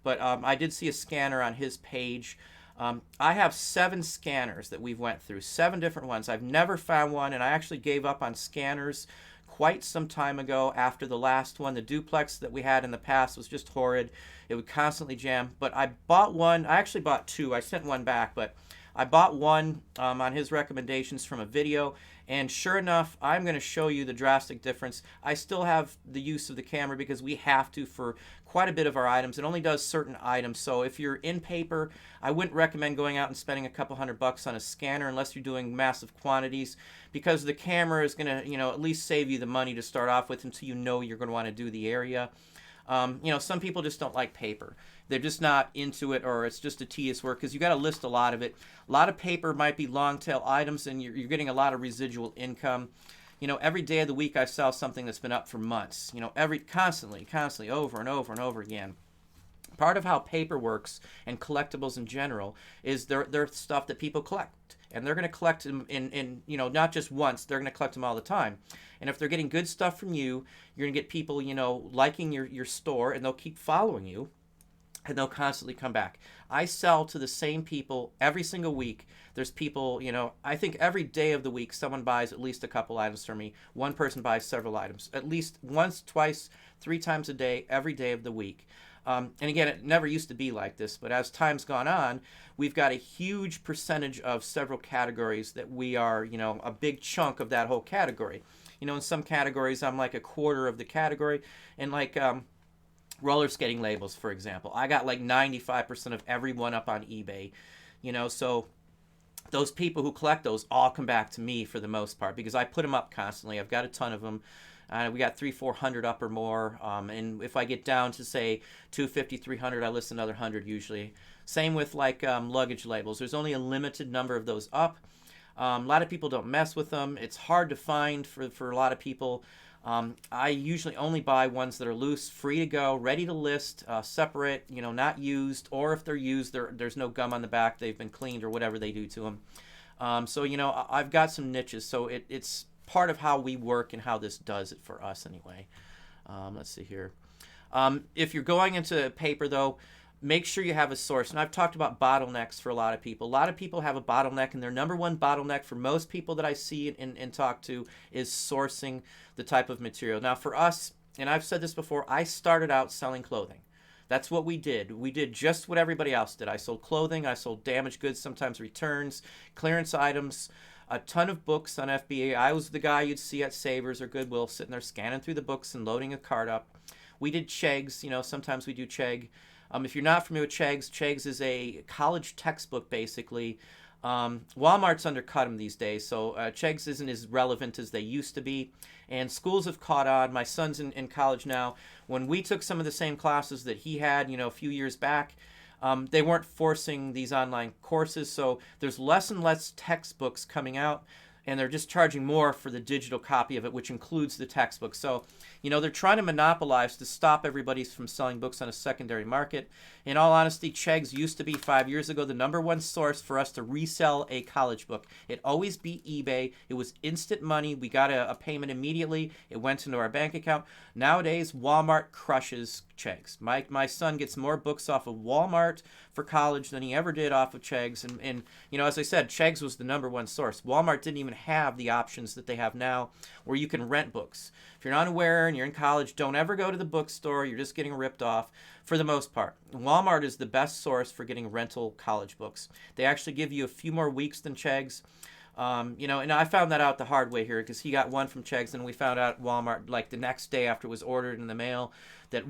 but I did see a scanner on his page. I have 7 scanners that we've went through, 7 different ones. I've never found one, and I actually gave up on scanners quite some time ago after the last one. The duplex that we had in the past was just horrid. It would constantly jam, but I bought one. I actually bought 2. I sent one back, but I bought one on his recommendations from a video, and sure enough, I'm going to show you the drastic difference. I still have the use of the camera because we have to for quite a bit of our items. It only does certain items, so if you're in paper, I wouldn't recommend going out and spending a couple $100 on a scanner unless you're doing massive quantities, because the camera is going to, at least save you the money to start off with until you know you're going to want to do the area. Some people just don't like paper. They're just not into it, or it's just a tedious work because you got to list a lot of it. A lot of paper might be long tail items, and you're getting a lot of residual income. Every day of the week I sell something that's been up for months. Constantly, over and over and over again. Part of how paper works and collectibles in general is they're stuff that people collect, and they're going to collect them in not just once. They're going to collect them all the time. And if they're getting good stuff from you, you're going to get people liking your store, and they'll keep following you, and they'll constantly come back. I sell to the same people every single week. There's people, I think every day of the week someone buys at least a couple items from me. One person buys several items, at least once, twice, 3 times a day, every day of the week. And again, it never used to be like this, but as time's gone on, we've got a huge percentage of several categories that we are, a big chunk of that whole category. In some categories, I'm like a quarter of the category, and like roller skating labels, for example, I got like 95% of every one up on eBay, so those people who collect those all come back to me for the most part because I put them up constantly. I've got a ton of them. We got 300-400 up or more, and if I get down to say 250-300, I list another 100 usually. Same with like luggage labels. There's only a limited number of those up. A lot of people don't mess with them. It's hard to find for a lot of people. I usually only buy ones that are loose, free to go, ready to list, separate, not used, or if they're used, there's no gum on the back, they've been cleaned or whatever they do to them. So I've got some niches, so it's part of how we work and how this does it for us anyway. Let's see here. If you're going into paper though, make sure you have a source. And I've talked about bottlenecks for a lot of people. A lot of people have a bottleneck, and their number one bottleneck for most people that I see and talk to is sourcing the type of material. Now for us, and I've said this before, I started out selling clothing. That's what we did. We did just what everybody else did. I sold clothing, I sold damaged goods, sometimes returns, clearance items. a ton of books on FBA. I was the guy you'd see at Savers or Goodwill sitting there scanning through the books and loading a cart up. We did Chegs, sometimes we do Chegg. If you're not familiar with Chegs, Chegs is a college textbook basically. Walmart's undercut them these days, so Chegs isn't as relevant as they used to be. And schools have caught on. My son's in college now. When we took some of the same classes that he had, a few years back, they weren't forcing these online courses, so there's less and less textbooks coming out, and they're just charging more for the digital copy of it, which includes the textbook. So, they're trying to monopolize to stop everybody from selling books on a secondary market. In all honesty, Chegs used to be 5 years ago the number one source for us to resell a college book. It always beat eBay. It was instant money. We got a payment immediately. It went into our bank account. Nowadays, Walmart crushes Chegs. My son gets more books off of Walmart for college than he ever did off of Chegs. And as I said, Chegs was the number one source. Walmart didn't even have the options that they have now where you can rent books. If you're not aware and you're in college, don't ever go to the bookstore. You're just getting ripped off for the most part. Walmart is the best source for getting rental college books. They actually give you a few more weeks than Chegs. And I found that out the hard way here because he got one from Chegs and we found out Walmart like the next day after it was ordered in the mail that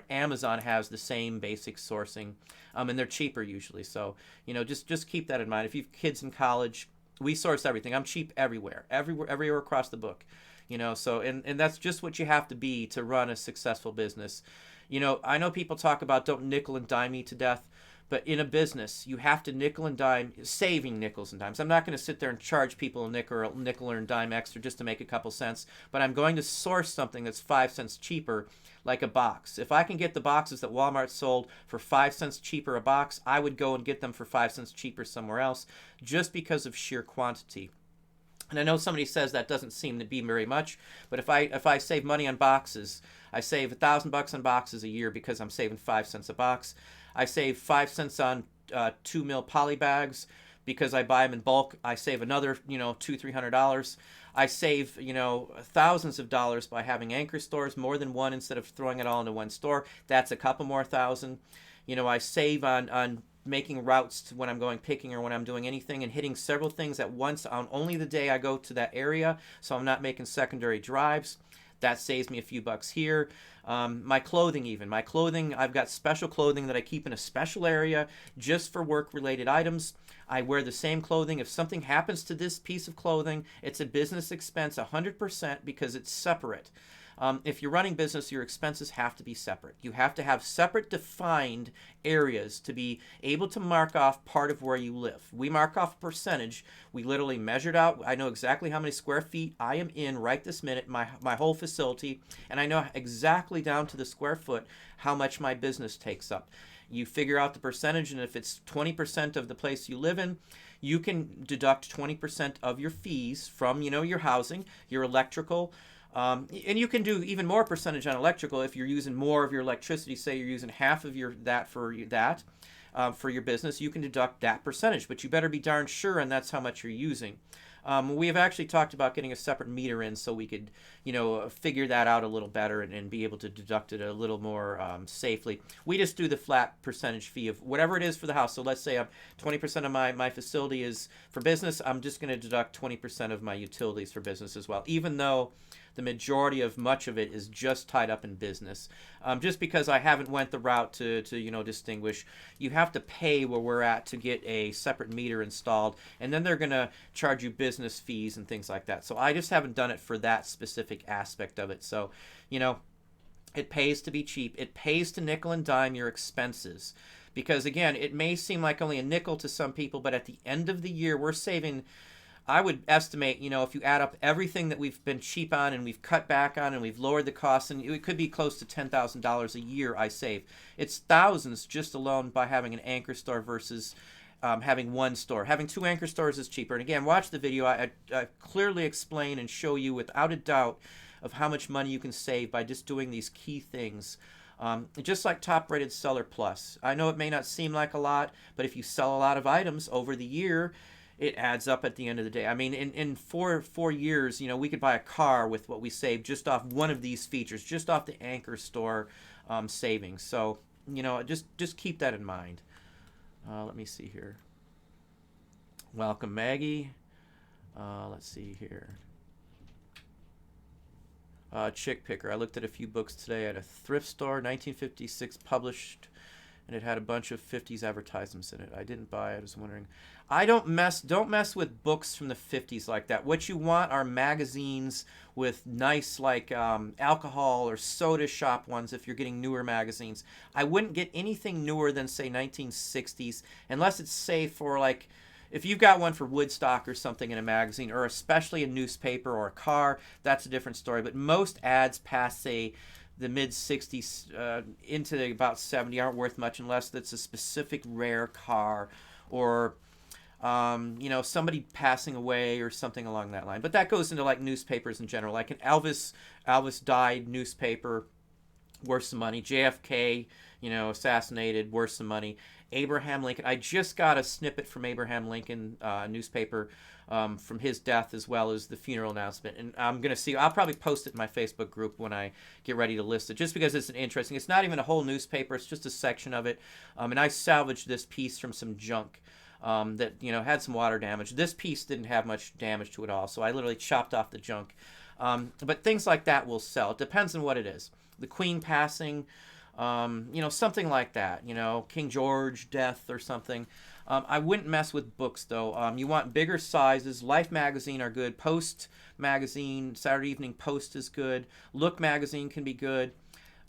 Amazon has the same basic sourcing, and they're cheaper usually. So, just keep that in mind. If you have kids in college, we source everything. I'm cheap everywhere across the book. So and that's just what you have to be to run a successful business. I know people talk about don't nickel and dime me to death, but in a business, you have to nickel and dime, saving nickels and dimes. I'm not going to sit there and charge people a nickel or a dime extra just to make a couple cents, but I'm going to source something that's 5 cents cheaper, like a box. If I can get the boxes that Walmart sold for 5 cents cheaper a box, I would go and get them for 5 cents cheaper somewhere else just because of sheer quantity. And I know somebody says that doesn't seem to be very much, but if I save money on boxes, I save $1,000 on boxes a year because I'm saving 5 cents a box. I save 5 cents on 2 mil poly bags because I buy them in bulk. I save another, $200-300. I save, thousands of dollars by having anchor stores, more than one, instead of throwing it all into one store. That's a couple more thousand. I save on making routes when I'm going picking or when I'm doing anything and hitting several things at once on only the day I go to that area, so I'm not making secondary drives. That saves me a few bucks here. My clothing, I've got special clothing that I keep in a special area just for work-related items. I wear the same clothing. If something happens to this piece of clothing, it's a business expense 100% because it's separate. If you're running business, your expenses have to be separate. You have to have separate defined areas to be able to mark off part of where you live. We mark off a percentage. We literally measured out. I know exactly how many square feet I am in right this minute, my whole facility, and I know exactly down to the square foot how much my business takes up. You figure out the percentage, and if it's 20% of the place you live in, you can deduct 20% of your fees from, your housing, your electrical, and you can do even more percentage on electrical if you're using more of your electricity. Say you're using half of for your business, you can deduct that percentage, but you better be darn sure, and that's how much you're using. We have actually talked about getting a separate meter in so we could, figure that out a little better and be able to deduct it a little more safely. We just do the flat percentage fee of whatever it is for the house. So let's say 20% of my facility is for business. I'm just going to deduct 20% of my utilities for business as well, even though the majority of much of it is just tied up in business. Just because I haven't went the route to distinguish, you have to pay where we're at to get a separate meter installed, and then they're going to charge you business fees and things like that. So I just haven't done it for that specific aspect of it. So, it pays to be cheap. It pays to nickel and dime your expenses. Because again, it may seem like only a nickel to some people, but at the end of the year, we're saving, I would estimate, if you add up everything that we've been cheap on and we've cut back on and we've lowered the costs, and it could be close to $10,000 a year I save. It's thousands just alone by having an anchor store versus having one store. Having 2 anchor stores is cheaper. And again, watch the video. I clearly explain and show you without a doubt of how much money you can save by just doing these key things. Just like Top Rated Seller Plus. I know it may not seem like a lot, but if you sell a lot of items over the year, it adds up at the end of the day. I mean, in four years, we could buy a car with what we saved just off one of these features, just off the anchor store savings. So, just keep that in mind. Let me see here. Welcome, Maggie. Let's see here. Chick Picker. I looked at a few books today at a thrift store, 1956 published, and it had a bunch of 50s advertisements in it. I didn't buy it. I was wondering. I don't mess with books from the 50s like that. What you want are magazines with nice like alcohol or soda shop ones if you're getting newer magazines. I wouldn't get anything newer than say 1960s unless it's say for like if you've got one for Woodstock or something in a magazine, or especially a newspaper or a car, that's a different story. But most ads past, say, the mid 60s into about 70 aren't worth much unless it's a specific rare car or somebody passing away or something along that line. But that goes into like newspapers in general. Like an Elvis died newspaper, worth some money. JFK, assassinated, worth some money. Abraham Lincoln. I just got a snippet from Abraham Lincoln newspaper from his death as well as the funeral announcement. And I'm going to see, I'll probably post it in my Facebook group when I get ready to list it, just because it's interesting. It's not even a whole newspaper. It's just a section of it. And I salvaged this piece from some junk that, had some water damage. This piece didn't have much damage to it all. So I literally chopped off the junk. But things like that will sell. It depends on what it is. The Queen passing, something like that, King George death or something. I wouldn't mess with books though. You want bigger sizes. Life magazine are good. Post magazine, Saturday Evening Post is good. Look magazine can be good.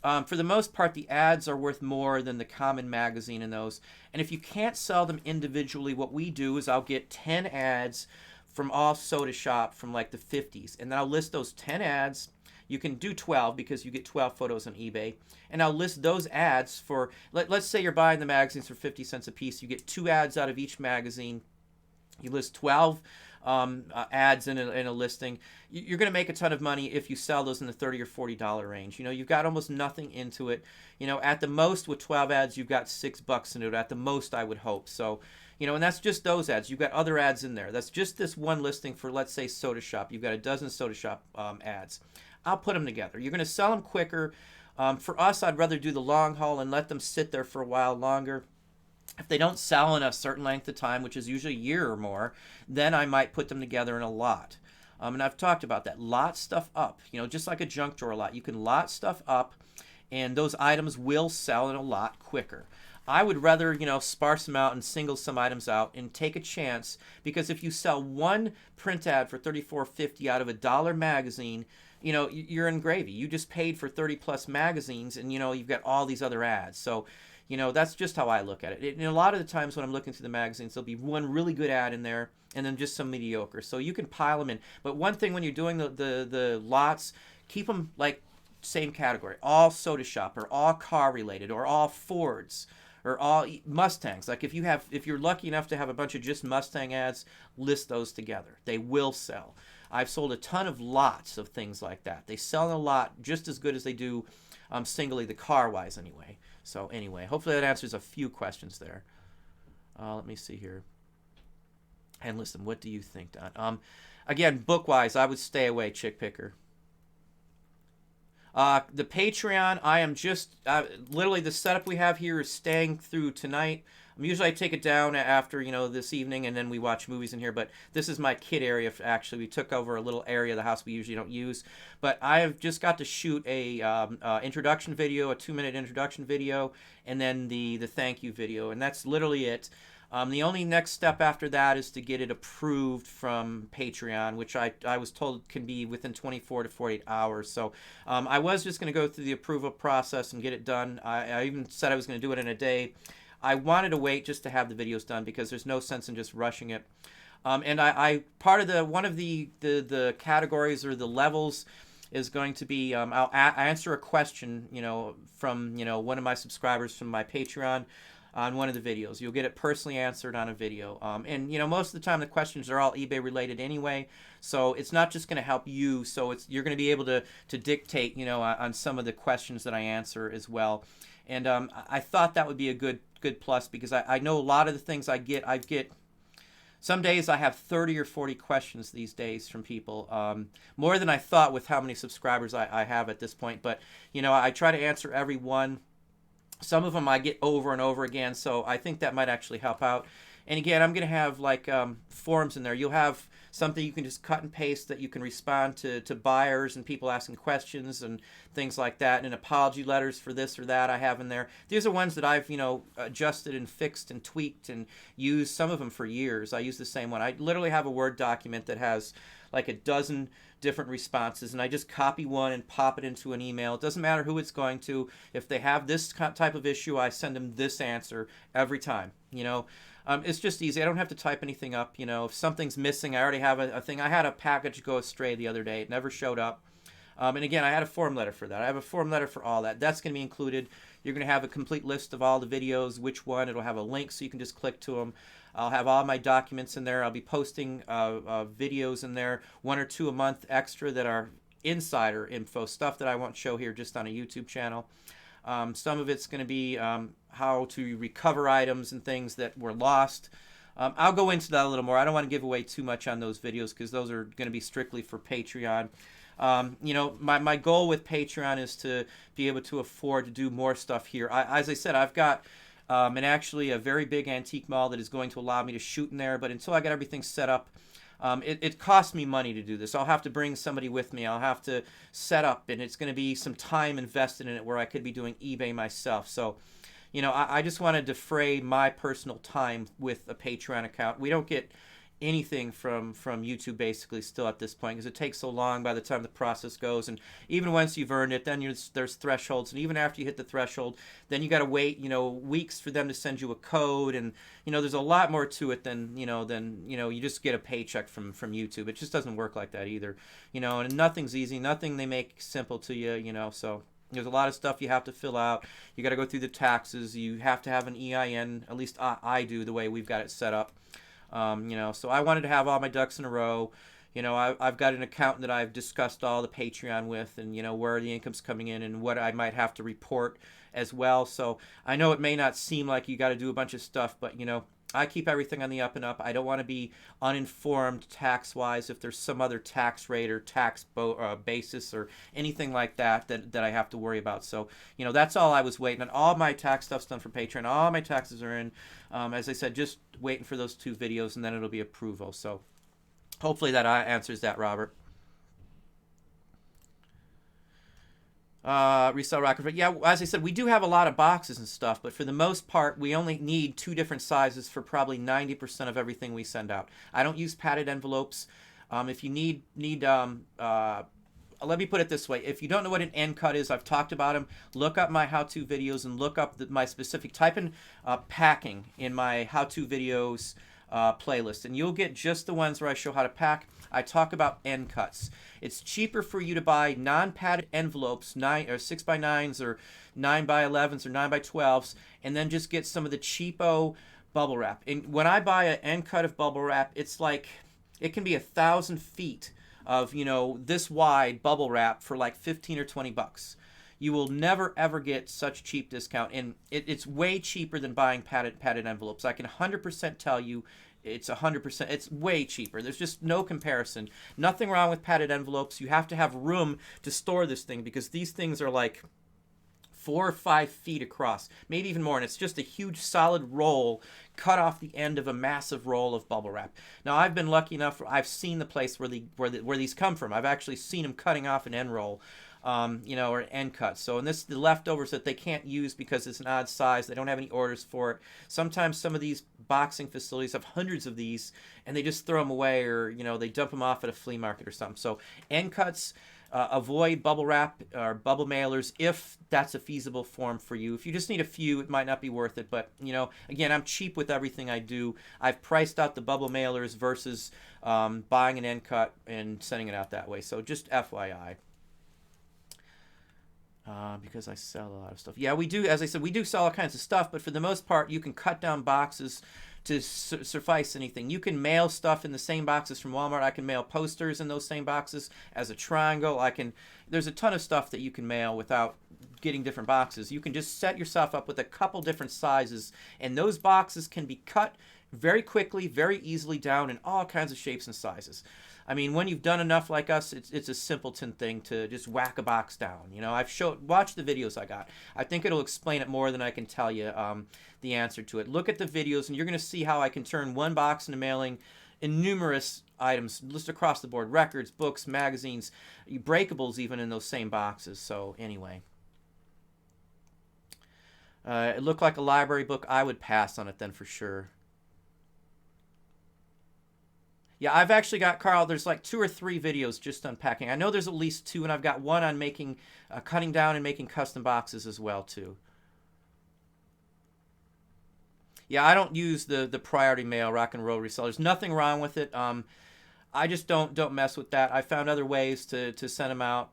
For the most part, the ads are worth more than the common magazine in those. And if you can't sell them individually, what we do is I'll get 10 ads from all soda shop from like the 50s. And then I'll list those 10 ads. You can do 12 because you get 12 photos on eBay. And I'll list those ads for, let's say you're buying the magazines for 50 cents a piece. You get 2 ads out of each magazine. You list 12 ads in a listing. You're going to make a ton of money if you sell those in the $30 or $40 range. You've got almost nothing into it. At the most with 12 ads, you've got $6 into it. At the most, I would hope. So, and that's just those ads. You've got other ads in there. That's just this one listing for, let's say, Soda Shop. You've got a dozen Soda Shop ads. I'll put them together. You're going to sell them quicker. For us, I'd rather do the long haul and let them sit there for a while longer. If they don't sell in a certain length of time, which is usually a year or more, then I might put them together in a lot. And I've talked about that. Lot stuff up. Just like a junk drawer lot. You can lot stuff up, and those items will sell in a lot quicker. I would rather, sparse them out and single some items out and take a chance, because if you sell one print ad for $34.50 out of $1 magazine, you're in gravy. You just paid for 30 plus magazines, and you've got all these other ads. So that's just how I look at it. And a lot of the times when I'm looking through the magazines, there'll be one really good ad in there and then just some mediocre. So you can pile them in. But one thing when you're doing the lots, keep them like same category. All Soda Shop or all car related or all Fords or all Mustangs. Like if you're lucky enough to have a bunch of just Mustang ads, list those together. They will sell. I've sold a ton of lots of things like that. They sell a lot just as good as they do singly, the car-wise anyway. So anyway, hopefully that answers a few questions there. Let me see here. And listen, what do you think, Don? Again, book-wise, I would stay away, Chick Picker. The Patreon, I am just, literally the setup we have here is staying through tonight. Usually I take it down after, this evening, and then we watch movies in here. But this is my kid area, actually. We took over a little area of the house we usually don't use. But I have just got to shoot a introduction video, a 2-minute introduction video, and then the thank you video. And that's literally it. The only next step after that is to get it approved from Patreon, which I was told can be within 24 to 48 hours. So I was just going to go through the approval process and get it done. I even said I was going to do it in a day. I wanted to wait just to have the videos done because there's no sense in just rushing it. And I part of one of the categories or the levels is going to be I'll answer a question from one of my subscribers from my Patreon on one of the videos. You'll get it personally answered on a video. And most of the time the questions are all eBay related anyway, so it's not just going to help you. So you're going to be able to dictate on some of the questions that I answer as well. And I thought that would be a good plus, because I know a lot of the things I get some days I have 30 or 40 questions these days from people, more than I thought with how many subscribers I have at this point. But I try to answer every one. Some of them I get over and over again, so I think that might actually help out. And again, I'm going to have like forms in there. You'll have something you can just cut and paste that you can respond to buyers and people asking questions and things like that, and apology letters for this or that I have in there. These are ones that I've, adjusted and fixed and tweaked and used some of them for years. I use the same one. I literally have a Word document that has like a dozen different responses, and I just copy one and pop it into an email. It doesn't matter who it's going to. If they have this type of issue, I send them this answer every time. It's just easy. I don't have to type anything up. If something's missing, I already have a thing. I had a package go astray the other day. It never showed up. And again, I had a form letter for that. I have a form letter for all that. That's going to be included. You're going to have a complete list of all the videos, which one. It'll have a link so you can just click to them. I'll have all my documents in there. I'll be posting videos in there, 1 or 2 a month extra that are insider info, stuff that I won't show here just on a YouTube channel. Some of it's going to be how to recover items and things that were lost. I'll go into that a little more. I don't want to give away too much on those videos because those are going to be strictly for Patreon. My goal with Patreon is to be able to afford to do more stuff here. As I said, I've got actually a very big antique mall that is going to allow me to shoot in there, but until I get everything set up, it costs me money to do this. I'll have to bring somebody with me. I'll have to set up, and it's going to be some time invested in it where I could be doing eBay myself. So, I just want to defray my personal time with a Patreon account. We don't get anything from YouTube basically still at this point because it takes so long by the time the process goes, and even once you've earned it, then there's thresholds, and even after you hit the threshold, then you got to wait weeks for them to send you a code, and there's a lot more to it than you just get a paycheck from YouTube. It just doesn't work like that either, and nothing's easy, nothing they make simple to you, so there's a lot of stuff you have to fill out. You got to go through the taxes. You have to have an EIN, at least I do, the way we've got it set up. So I wanted to have all my ducks in a row. I've got an accountant that I've discussed all the Patreon with, and where the income's coming in and what I might have to report as well. So I know it may not seem like you got to do a bunch of stuff, but I keep everything on the up and up. I don't want to be uninformed tax-wise if there's some other tax rate or tax basis or anything like that I have to worry about. So, that's all I was waiting on. All my tax stuff's done for Patreon. All my taxes are in. As I said, just waiting for those 2 videos, and then it'll be approval. So hopefully that answers that, Robert. Resell Rocket. But yeah, as I said, we do have a lot of boxes and stuff, but for the most part, we only need 2 different sizes for probably 90% of everything we send out. I don't use padded envelopes. If you need let me put it this way. If you don't know what an end cut is, I've talked about them. Look up my how-to videos and look up my specific, type in packing in my how-to videos playlist, and you'll get just the ones where I show how to pack. I talk about end cuts. It's cheaper for you to buy non-padded envelopes, 6x9s or 9x11s or 9x12s, and then just get some of the cheapo bubble wrap. And when I buy an end cut of bubble wrap, it's like it can be 1,000 feet of this wide bubble wrap for like 15 or 20 bucks. You will never ever get such cheap discount, and it's way cheaper than buying padded envelopes. I can 100% tell you it's 100%. It's way cheaper. There's just no comparison. Nothing wrong with padded envelopes. You have to have room to store this thing because these things are like 4 or 5 feet across, maybe even more, and it's just a huge solid roll cut off the end of a massive roll of bubble wrap. Now, I've been lucky enough. I've seen the place where these come from. I've actually seen them cutting off an end roll. Or an end cut. So, and the leftovers that they can't use because it's an odd size, they don't have any orders for it. Sometimes some of these boxing facilities have hundreds of these, and they just throw them away, or they dump them off at a flea market or something. So, end cuts, avoid bubble wrap or bubble mailers if that's a feasible form for you. If you just need a few, it might not be worth it. But again, I'm cheap with everything I do. I've priced out the bubble mailers versus buying an end cut and sending it out that way. So, just FYI. Because I sell a lot of stuff. Yeah, we do. As I said, we do sell all kinds of stuff, but for the most part, you can cut down boxes to suffice anything. You can mail stuff in the same boxes from Walmart. I can mail posters in those same boxes as a triangle. There's a ton of stuff that you can mail without getting different boxes. You can just set yourself up with a couple different sizes, and those boxes can be cut very quickly, very easily down in all kinds of shapes and sizes. I mean, when you've done enough like us, it's a simpleton thing to just whack a box down. You know, watch the videos I got. I think it'll explain it more than I can tell you the answer to it. Look at the videos, and you're going to see how I can turn one box into mailing in numerous items, just across the board: records, books, magazines, breakables, even in those same boxes. So anyway. It looked like a library book. I would pass on it then for sure. Yeah, I've actually got, Carl, there's like 2 or 3 videos just unpacking. I know there's at least 2, and I've got one on making, cutting down and making custom boxes as well, too. Yeah, I don't use the priority mail rock and roll reseller. There's nothing wrong with it. I just don't mess with that. I found other ways to send them out.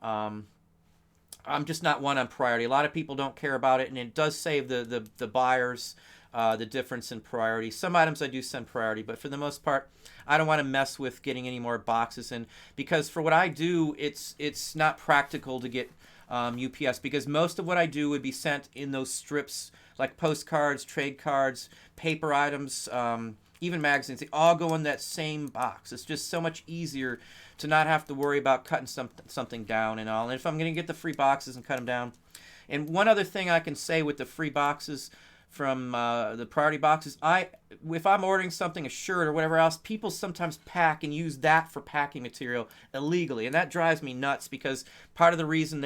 I'm just not one on priority. A lot of people don't care about it, and it does save the buyers the difference in priority. Some items I do send priority, but for the most part, I don't want to mess with getting any more boxes in, because for what I do, it's not practical to get UPS, because most of what I do would be sent in those strips, like postcards, trade cards, paper items, even magazines. They all go in that same box. It's just so much easier to not have to worry about cutting something down and all. And if I'm going to get the free boxes and cut them down. And one other thing I can say with the free boxes from the priority boxes, if I'm ordering something, a shirt or whatever else, people sometimes pack and use that for packing material illegally, and that drives me nuts, because part of the reason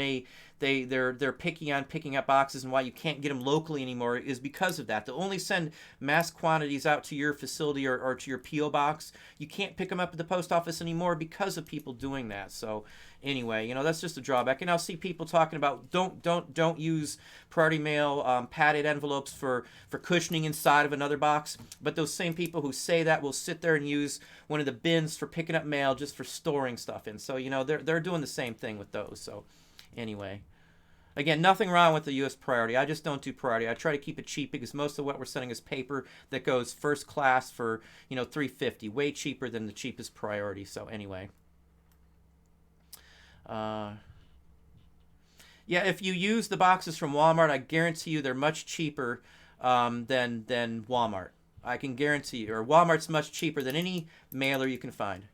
they're picky on picking up boxes and why you can't get them locally anymore is because of that. They'll only send mass quantities out to your facility or to your P.O. box. You can't pick them up at the post office anymore because of people doing that. So anyway, you know, that's just a drawback. And I'll see people talking about don't use priority mail padded envelopes for cushioning inside of another box. But those same people who say that will sit there and use one of the bins for picking up mail just for storing stuff in. So, you know, they're doing the same thing with those. So anyway, again, nothing wrong with the U.S. priority. I just don't do priority. I try to keep it cheap, because most of what we're sending is paper that goes first class for, you know, $3.50, way cheaper than the cheapest priority. So anyway. Yeah, if you use the boxes from Walmart, I guarantee you they're much cheaper than Walmart. I can guarantee you. Or Walmart's much cheaper than any mailer you can find.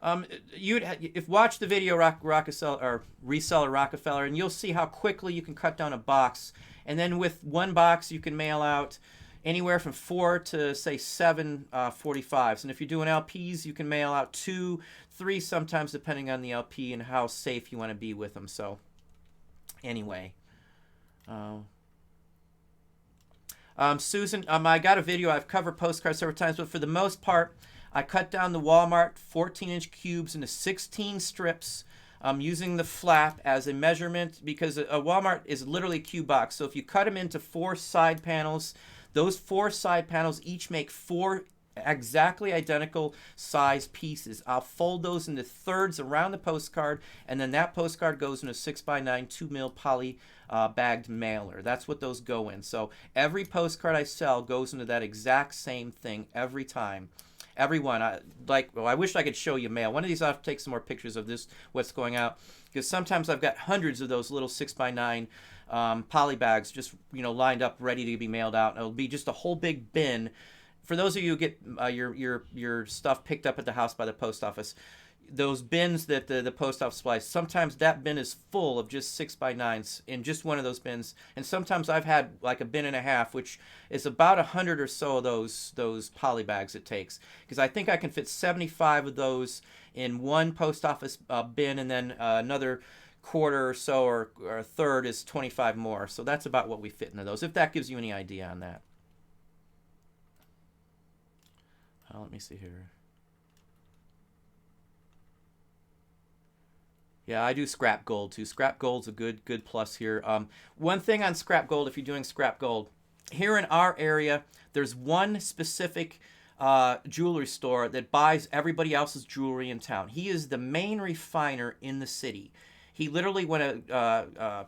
If watch the video Reseller Rockefeller, and you'll see how quickly you can cut down a box. And then with one box, you can mail out anywhere from 4 to say 7 45s. And if you're doing LPs, you can mail out 2, 3 sometimes, depending on the LP and how safe you want to be with them. So anyway, Susan, I got a video. I've covered postcards several times, but for the most part, I cut down the Walmart 14-inch cubes into 16 strips, using the flap as a measurement, because a Walmart is literally a cube box. So if you cut them into 4 side panels, those 4 side panels each make 4 exactly identical size pieces. I'll fold those into thirds around the postcard, and then that postcard goes in a 6x9 2mm poly bagged mailer. That's what those go in. So every postcard I sell goes into that exact same thing every time. Every one. I wish I could show you mail. One of these, I'll have to take some more pictures of this, what's going out, because sometimes I've got hundreds of those little 6x9 poly bags just, you know, lined up ready to be mailed out. And it'll be just a whole big bin. For those of you who get your stuff picked up at the house by the post office, those bins that the post office supplies, sometimes that bin is full of just 6x9s in just one of those bins. And sometimes I've had like a bin and a half, which is about 100 or so of those poly bags it takes. Because I think I can fit 75 of those in one post office bin, and then another quarter or so, or a third is 25 more. So that's about what we fit into those, if that gives you any idea on that. Let me see here. Yeah, I do scrap gold too. Scrap gold's a good plus here. One thing on scrap gold, if you're doing scrap gold, here in our area, there's one specific jewelry store that buys everybody else's jewelry in town. He is the main refiner in the city. He literally, when a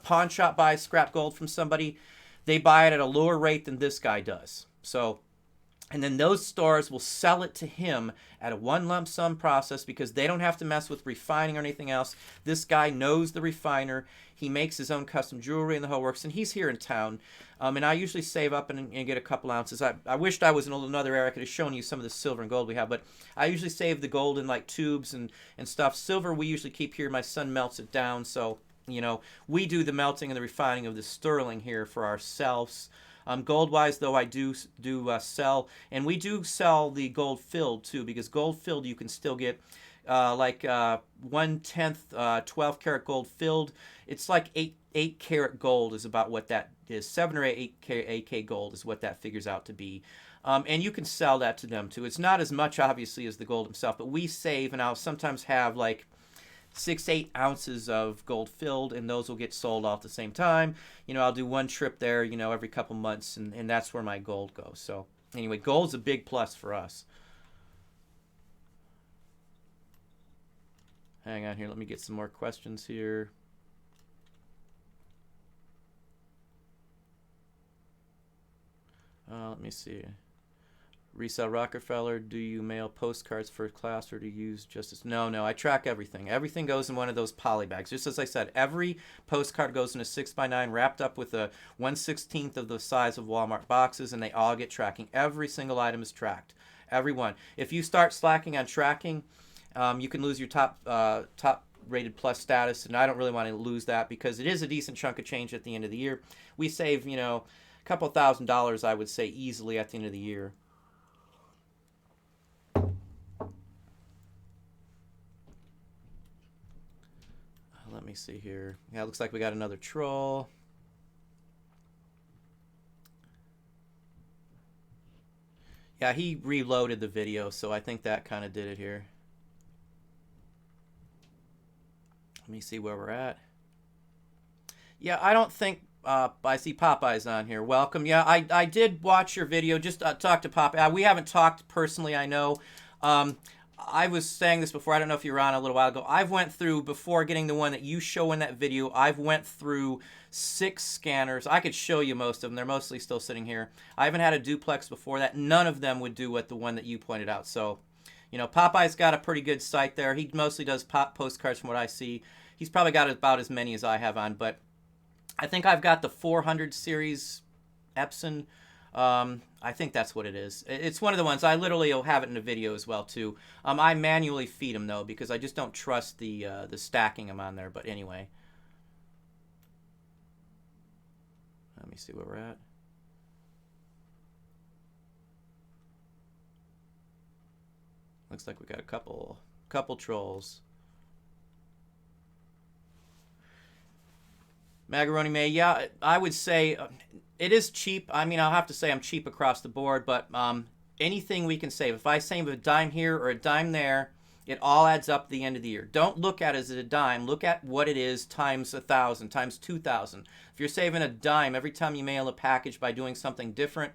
pawn shop buys scrap gold from somebody, they buy it at a lower rate than this guy does. So And then those stores will sell it to him at a one lump sum process because they don't have to mess with refining or anything else. This guy knows the refiner. He makes his own custom jewelry and the whole works, and he's here in town. And I usually save up and get a couple ounces. I wished I was in another area. I could have shown you some of the silver and gold we have, but I usually save the gold in like tubes and stuff. Silver we usually keep here. My son melts it down, so we do the melting and the refining of the sterling here for ourselves. Gold-wise, though, I do sell, and we do sell the gold filled too, because gold filled you can still get like 1/10 12 karat gold filled. It's like 8 karat gold is about what that is. 7 or 8 AK gold is what that figures out to be. And you can sell that to them too. It's not as much obviously as the gold himself, but we save, and I'll sometimes have like 6-8 ounces of gold filled, and those will get sold all at the same time. I'll do one trip there, every couple months, and that's where my gold goes. So anyway, gold's a big plus for us. Hang on here, let me get some more questions here. Let me see. Resell Rockefeller, do you mail postcards for class or do you use just as... No, I track everything. Everything goes in one of those poly bags. Just as I said, every postcard goes in a 6x9 wrapped up with a 1/16 of the size of Walmart boxes, and they all get tracking. Every single item is tracked. Every one. If you start slacking on tracking, you can lose your top rated plus status, and I don't really want to lose that because it is a decent chunk of change at the end of the year. We save, a couple $1,000s, I would say, easily at the end of the year. Let me see here. Yeah, it looks like we got another troll. Yeah, he reloaded the video, so I think that kind of did it here. Let me see where we're at. Yeah, I don't think... I see Popeye's on here. Welcome. Yeah, I did watch your video. Just talk to Popeye. We haven't talked personally, I know. I was saying this before. I don't know if you were on a little while ago. I've went through, before getting the one that you show in that video, I've went through 6 scanners. I could show you most of them. They're mostly still sitting here. I haven't had a duplex before that. None of them would do what the one that you pointed out. So, Popeye's got a pretty good site there. He mostly does postcards from what I see. He's probably got about as many as I have on, but I think I've got the 400 series Epson. I think that's what it is. It's one of the ones. I literally will have it in a video as well too. I manually feed them though because I just don't trust the stacking them on there. But anyway, let me see where we're at. Looks like we got a couple trolls. Macaroni May, yeah, I would say it is cheap. I mean, I'll have to say I'm cheap across the board, but anything we can save. If I save a dime here or a dime there, it all adds up at the end of the year. Don't look at it as a dime. Look at what it is times 1,000, times 2,000. If you're saving a dime every time you mail a package by doing something different,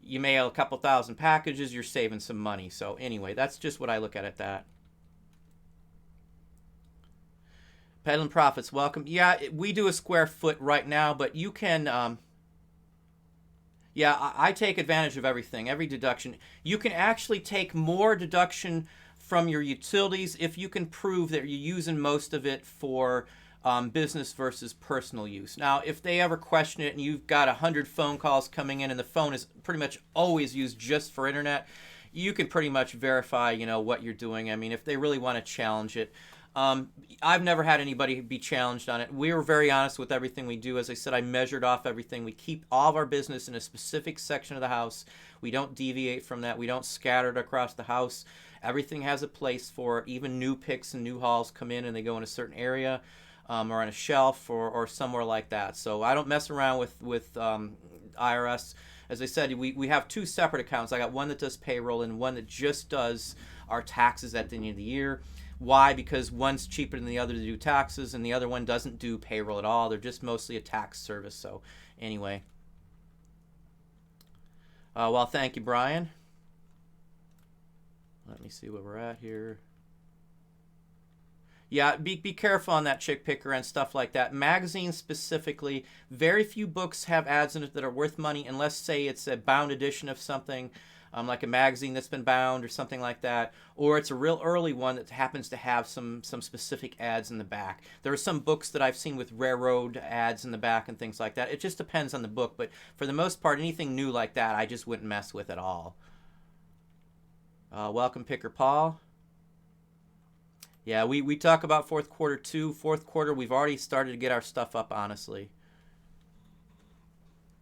you mail a couple thousand packages, you're saving some money. So anyway, that's just what I look at that. Peddling Profits, welcome. Yeah, we do a square foot right now, but you can... yeah, I take advantage of everything, every deduction. You can actually take more deduction from your utilities if you can prove that you're using most of it for business versus personal use. Now, if they ever question it and you've got 100 phone calls coming in and the phone is pretty much always used just for internet, you can pretty much verify, what you're doing. I mean, if they really want to challenge it. I've never had anybody be challenged on it. We were very honest with everything we do. As I said, I measured off everything. We keep all of our business in a specific section of the house. We don't deviate from that. We don't scatter it across the house. Everything has a place for it. Even new picks and new hauls come in and they go in a certain area or on a shelf or somewhere like that. So I don't mess around with IRS. As I said, we have 2 separate accounts. I got one that does payroll and one that just does our taxes at the end of the year. Why? Because one's cheaper than the other to do taxes, and the other one doesn't do payroll at all. They're just mostly a tax service. So anyway. Well, thank you, Brian. Let me see where we're at here. Yeah, be careful on that chick picker and stuff like that. Magazines specifically, very few books have ads in it that are worth money unless, say, it's a bound edition of something. like a magazine that's been bound or something like that, or it's a real early one that happens to have some specific ads in the back. There are some books that I've seen with railroad ads in the back and things like that. It just depends on the book, but for the most part, anything new like that, I just wouldn't mess with at all. Welcome, Picker Paul. Yeah, we talk about fourth quarter too. Fourth quarter, we've already started to get our stuff up, honestly.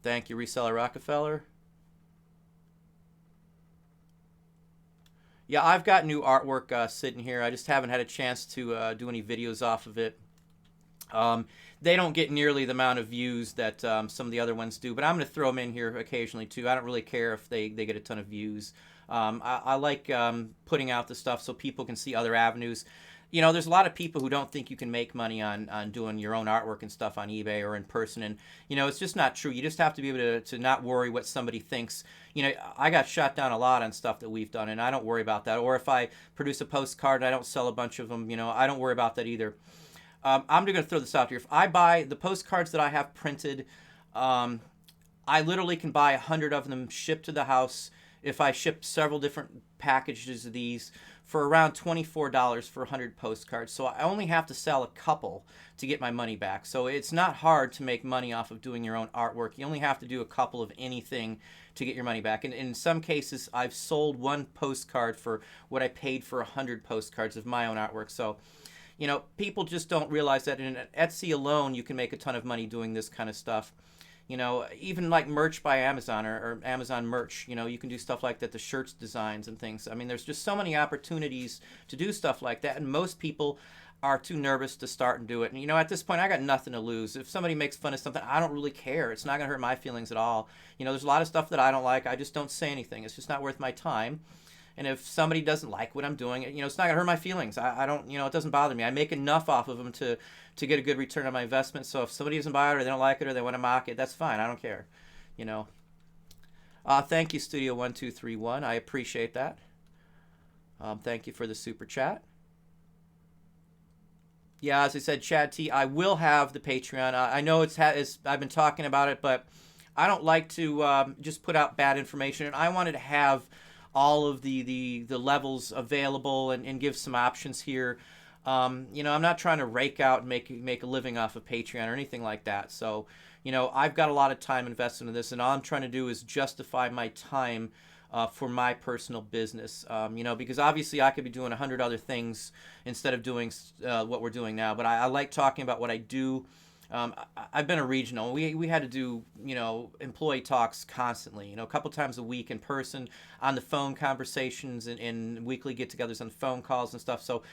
Thank you, Reseller Rockefeller. Yeah, I've got new artwork sitting here. I just haven't had a chance to do any videos off of it. They don't get nearly the amount of views that some of the other ones do, but I'm going to throw them in here occasionally too. I don't really care if they get a ton of views. I like putting out the stuff so people can see other avenues. You know, there's a lot of people who don't think you can make money on doing your own artwork and stuff on eBay or in person. And, you know, it's just not true. You just have to be able to not worry what somebody thinks. You know, I got shot down a lot on stuff that we've done, and I don't worry about that. Or if I produce a postcard and I don't sell a bunch of them, you know, I don't worry about that either. I'm going to throw this out here. If I buy the postcards that I have printed, I literally can buy 100 of them shipped to the house. If I ship several different packages of these for around $24 for 100 postcards. So I only have to sell a couple to get my money back. So it's not hard to make money off of doing your own artwork. You only have to do a couple of anything to get your money back. And in some cases, I've sold one postcard for what I paid for 100 postcards of my own artwork. So, you know, people just don't realize that in Etsy alone, you can make a ton of money doing this kind of stuff. You know, even like merch by Amazon or Amazon merch, you know, you can do stuff like that, the shirts designs and things. I mean, there's just so many opportunities to do stuff like that. And most people are too nervous to start and do it. And, you know, at this point, I got nothing to lose. If somebody makes fun of something, I don't really care. It's not going to hurt my feelings at all. You know, there's a lot of stuff that I don't like. I just don't say anything. It's just not worth my time. And if somebody doesn't like what I'm doing, you know, it's not going to hurt my feelings. I don't, you know, it doesn't bother me. I make enough off of them to get a good return on my investment. So if somebody doesn't buy it or they don't like it or they want to mock it, that's fine. I don't care, you know. Thank you, Studio1231. I appreciate that. Thank you for the super chat. Yeah, as I said, Chad T, I will have the Patreon. I know I've been talking about it, but I don't like to just put out bad information. And I wanted to have all of the levels available and give some options here. You know, I'm not trying to rake out and make a living off of Patreon or anything like that. So, you know, I've got a lot of time invested in this, and all I'm trying to do is justify my time for my personal business. You know, because obviously I could be doing 100 other things instead of doing what we're doing now. But I like talking about what I do. I've been a regional. We had to do, you know, employee talks constantly, you know, a couple times a week in person, on the phone conversations and weekly get-togethers on phone calls and stuff. So,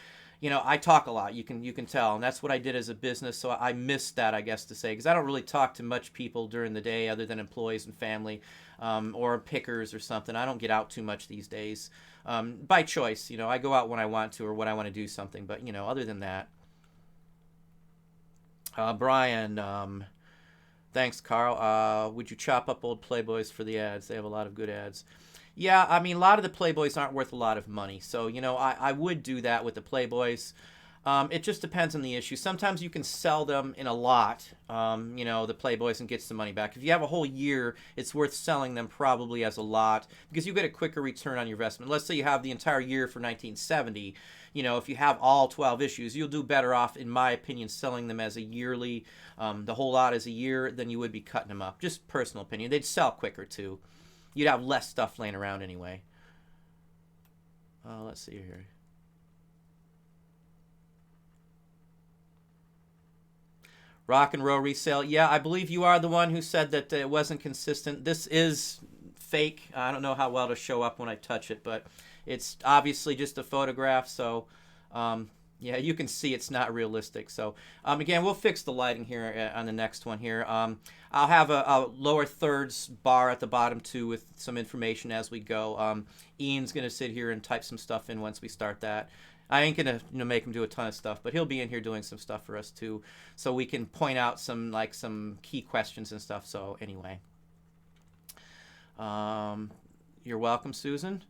you know, I talk a lot. You can tell, and that's what I did as a business. So I missed that, I guess, to say, because I don't really talk to much people during the day other than employees and family, or pickers or something. I don't get out too much these days, by choice. You know, I go out when I want to or when I want to do something. But, you know, other than that. Brian, thanks, Carl. Would you chop up old Playboys for the ads? They have a lot of good ads. Yeah, I mean, a lot of the Playboys aren't worth a lot of money. So, you know, I would do that with the Playboys. It just depends on the issue. Sometimes you can sell them in a lot, you know, the Playboys, and get some money back. If you have a whole year, it's worth selling them probably as a lot because you get a quicker return on your investment. Let's say you have the entire year for 1970. You know, if you have all 12 issues, you'll do better off, in my opinion, selling them as a yearly, the whole lot as a year, than you would be cutting them up. Just personal opinion. They'd sell quicker, too. You'd have less stuff laying around anyway. Let's see here. Rock and roll resale. Yeah, I believe you are the one who said that it wasn't consistent. This is fake. I don't know how well it'll show up when I touch it, but it's obviously just a photograph. So, yeah, you can see it's not realistic. So, again, we'll fix the lighting here on the next one here. I'll have a lower thirds bar at the bottom, too, with some information as we go. Ian's going to sit here and type some stuff in once we start that. I ain't gonna make him do a ton of stuff, but he'll be in here doing some stuff for us too, so we can point out some key questions and stuff. So anyway, you're welcome, Susan.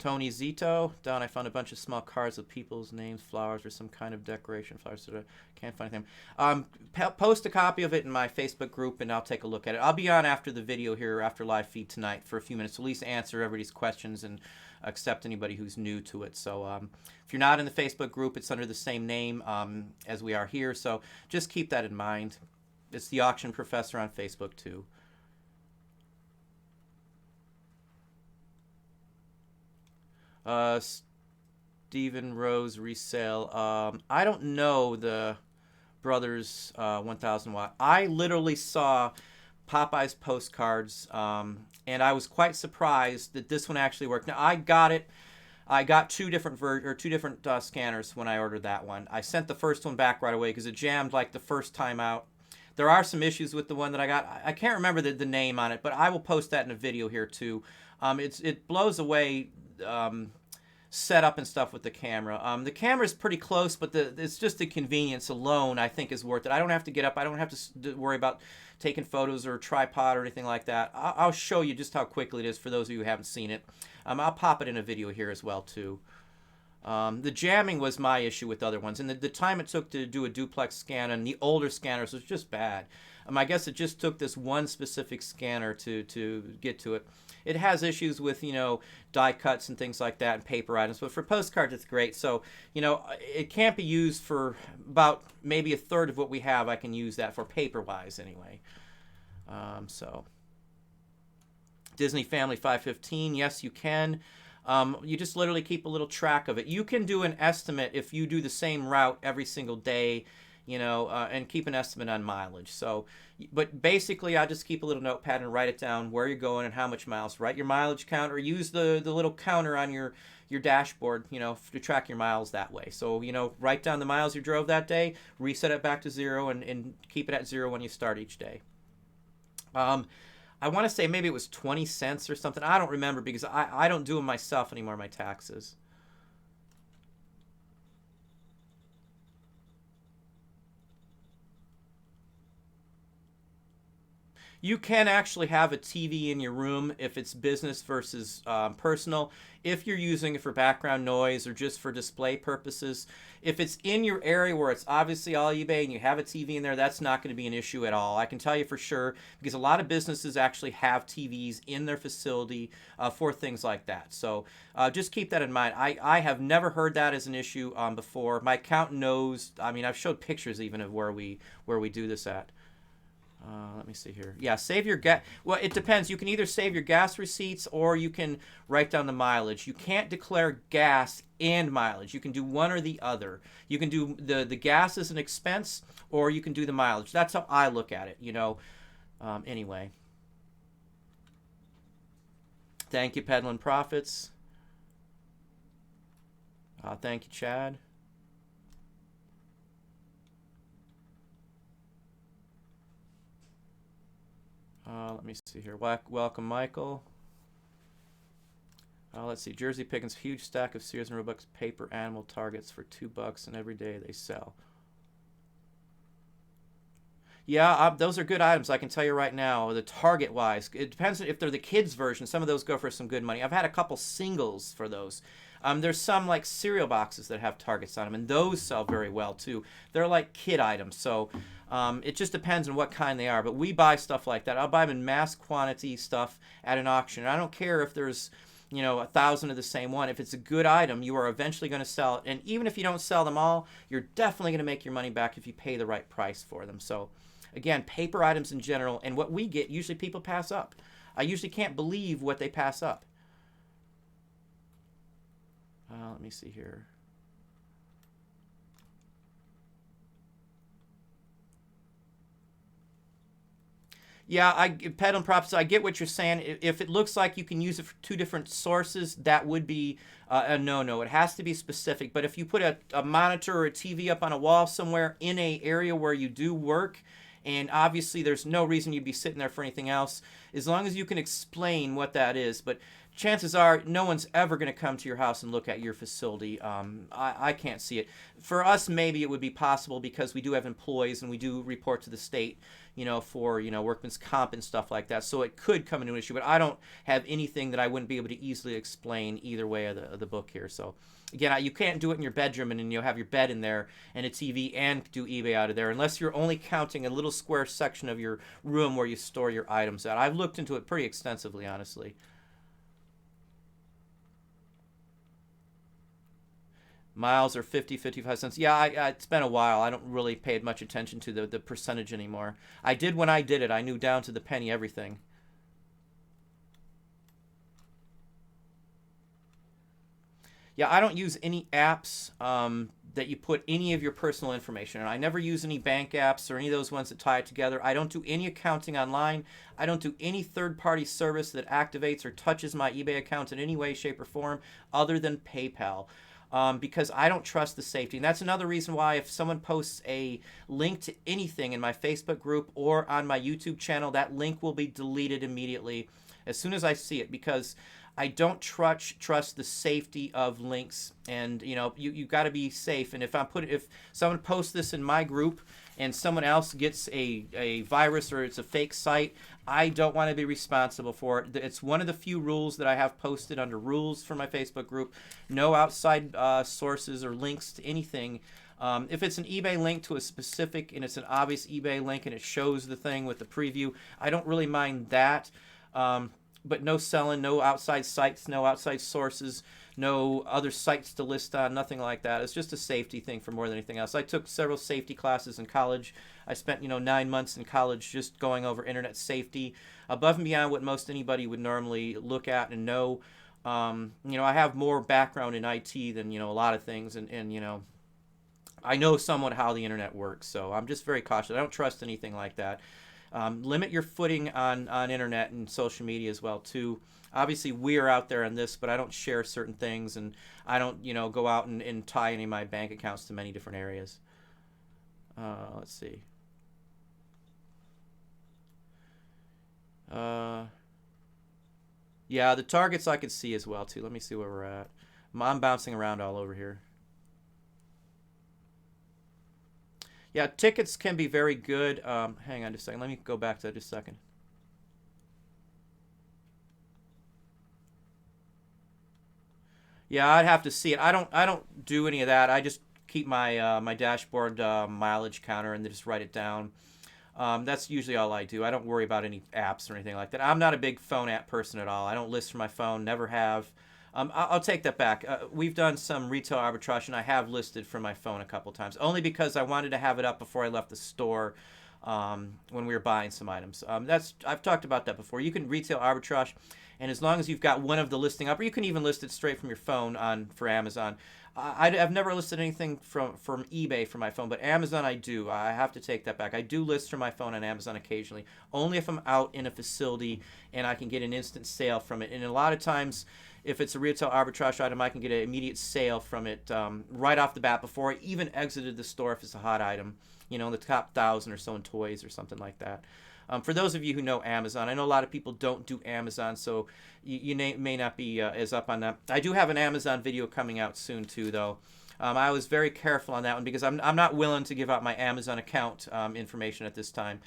Tony Zito. Don, I found a bunch of small cards with people's names, flowers, or some kind of decoration. Flowers. Can't find them. Post a copy of it in my Facebook group, and I'll take a look at it. I'll be on after the video here, after live feed tonight, for a few minutes to at least answer everybody's questions and accept anybody who's new to it. So if you're not in the Facebook group, it's under the same name as we are here. So just keep that in mind. It's the Auction Professor on Facebook too. Stephen Rose resale. I don't know the Brothers 1000 watt. I literally saw Popeye's postcards, and I was quite surprised that this one actually worked. Now I got it. I got two different scanners when I ordered that one. I sent the first one back right away because it jammed like the first time out. There are some issues with the one that I got. I can't remember the name on it, but I will post that in a video here too. It blows away setup and stuff with the camera. The camera is pretty close, but it's just the convenience alone I think is worth it. I don't have to get up. I don't have to worry about taking photos or a tripod or anything like that. I'll show you just how quickly it is for those of you who haven't seen it. I'll pop it in a video here as well too. The jamming was my issue with other ones, and the time it took to do a duplex scan on the older scanners was just bad. I guess it just took this one specific scanner to get to it. It has issues with, die cuts and things like that and paper items, but for postcards it's great. So, it can't be used for about maybe a third of what we have. I can use that for paper-wise anyway. So, Disney Family 515, yes, you can. You just literally keep a little track of it. You can do an estimate if you do the same route every single day, and keep an estimate on mileage. So, but basically, I just keep a little notepad and write it down where you're going and how much miles. Write your mileage count, or use the little counter on your dashboard, to track your miles that way. So, write down the miles you drove that day, reset it back to 0, and keep it at 0 when you start each day. I want to say maybe it was 20 cents or something. I don't remember because I don't do them myself anymore, my taxes. You can actually have a TV in your room if it's business versus personal. If you're using it for background noise or just for display purposes, if it's in your area where it's obviously all eBay and you have a TV in there, that's not going to be an issue at all. I can tell you for sure because a lot of businesses actually have TVs in their facility for things like that. So just keep that in mind. I have never heard that as an issue before. My accountant knows. I mean, I've showed pictures even of where we do this at. Let me see here. Yeah, save your gas. Well, it depends. You can either save your gas receipts or you can write down the mileage. You can't declare gas and mileage. You can do one or the other. You can do the gas as an expense, or you can do the mileage. That's how I look at it, anyway. Thank you, Peddlin' Profits. Thank you, Chad. Let me see here. Welcome, Michael. Let's see. Jersey Pickens, huge stack of Sears and Roebuck's paper animal targets for $2, and every day they sell. Yeah, those are good items. I can tell you right now. The Target-wise, it depends if they're the kids' version. Some of those go for some good money. I've had a couple singles for those. There's some like cereal boxes that have targets on them, and those sell very well too. They're like kid items, so it just depends on what kind they are. But we buy stuff like that. I'll buy them in mass quantity stuff at an auction. And I don't care if there's 1,000 of the same one. If it's a good item, you are eventually going to sell it. And even if you don't sell them all, you're definitely going to make your money back if you pay the right price for them. So again, paper items in general, and what we get, usually people pass up. I usually can't believe what they pass up. Let me see here. Yeah, Peddlin' Profits, I get what you're saying. If it looks like you can use it for two different sources, that would be a no-no. It has to be specific. But if you put a monitor or a TV up on a wall somewhere in an area where you do work, and obviously there's no reason you'd be sitting there for anything else, as long as you can explain what that is. But chances are no one's ever going to come to your house and look at your facility. I can't see it. For us, maybe it would be possible because we do have employees and we do report to the state. for workman's comp and stuff like that. So it could come into an issue, but I don't have anything that I wouldn't be able to easily explain either way of the book here. So again, you can't do it in your bedroom and then you'll have your bed in there and a TV and do eBay out of there unless you're only counting a little square section of your room where you store your items at. I've looked into it pretty extensively, honestly. Miles are 50, 55 cents. Yeah, it's been a while. I don't really pay much attention to the percentage anymore. I did when I did it. I knew down to the penny everything. Yeah, I don't use any apps that you put any of your personal information in. I never use any bank apps or any of those ones that tie it together. I don't do any accounting online. I don't do any third-party service that activates or touches my eBay account in any way, shape, or form other than PayPal. Because I don't trust the safety. And that's another reason why if someone posts a link to anything in my Facebook group or on my YouTube channel, that link will be deleted immediately as soon as I see it, because I don't trust the safety of links. And you got to be safe. And if someone posts this in my group and someone else gets a virus or it's a fake site, I don't want to be responsible for it. It's one of the few rules that I have posted under rules for my Facebook group. No outside sources or links to anything. If it's an eBay link to a specific and it's an obvious eBay link and it shows the thing with the preview, I don't really mind that. But no selling, no outside sites, no outside sources, no other sites to list on, nothing like that. It's just a safety thing for more than anything else. I took several safety classes in college. I spent 9 months in college just going over internet safety, above and beyond what most anybody would normally look at and know. I have more background in IT than a lot of things, and I know somewhat how the internet works. So I'm just very cautious. I don't trust anything like that. Limit your footing on internet and social media as well too. Obviously we're out there on this, but I don't share certain things, and I don't go out and tie any of my bank accounts to many different areas. Let's see. Yeah, the targets I could see as well too. Let me see where we're at. I'm bouncing around all over here. Yeah, tickets can be very good. Hang on just a second. Let me go back to that just a second. Yeah, I'd have to see it. I don't do any of that. I just keep my my dashboard mileage counter and then just write it down. That's usually all I do. I don't worry about any apps or anything like that. I'm not a big phone app person at all. I don't list for my phone, never have. I'll take that back. We've done some retail arbitrage, and I have listed from my phone a couple times, only because I wanted to have it up before I left the store when we were buying some items. I've talked about that before. You can retail arbitrage, and as long as you've got one of the listing up, or you can even list it straight from your phone for Amazon. I've never listed anything from eBay from my phone, but Amazon I do. I have to take that back. I do list from my phone on Amazon occasionally, only if I'm out in a facility and I can get an instant sale from it. And a lot of times, if it's a retail arbitrage item, I can get an immediate sale from it right off the bat before I even exited the store if it's a hot item, in the top 1,000 or so in toys or something like that. For those of you who know Amazon, I know a lot of people don't do Amazon, so you may not be as up on that. I do have an Amazon video coming out soon too, though. I was very careful on that one because I'm not willing to give out my Amazon account information at this time.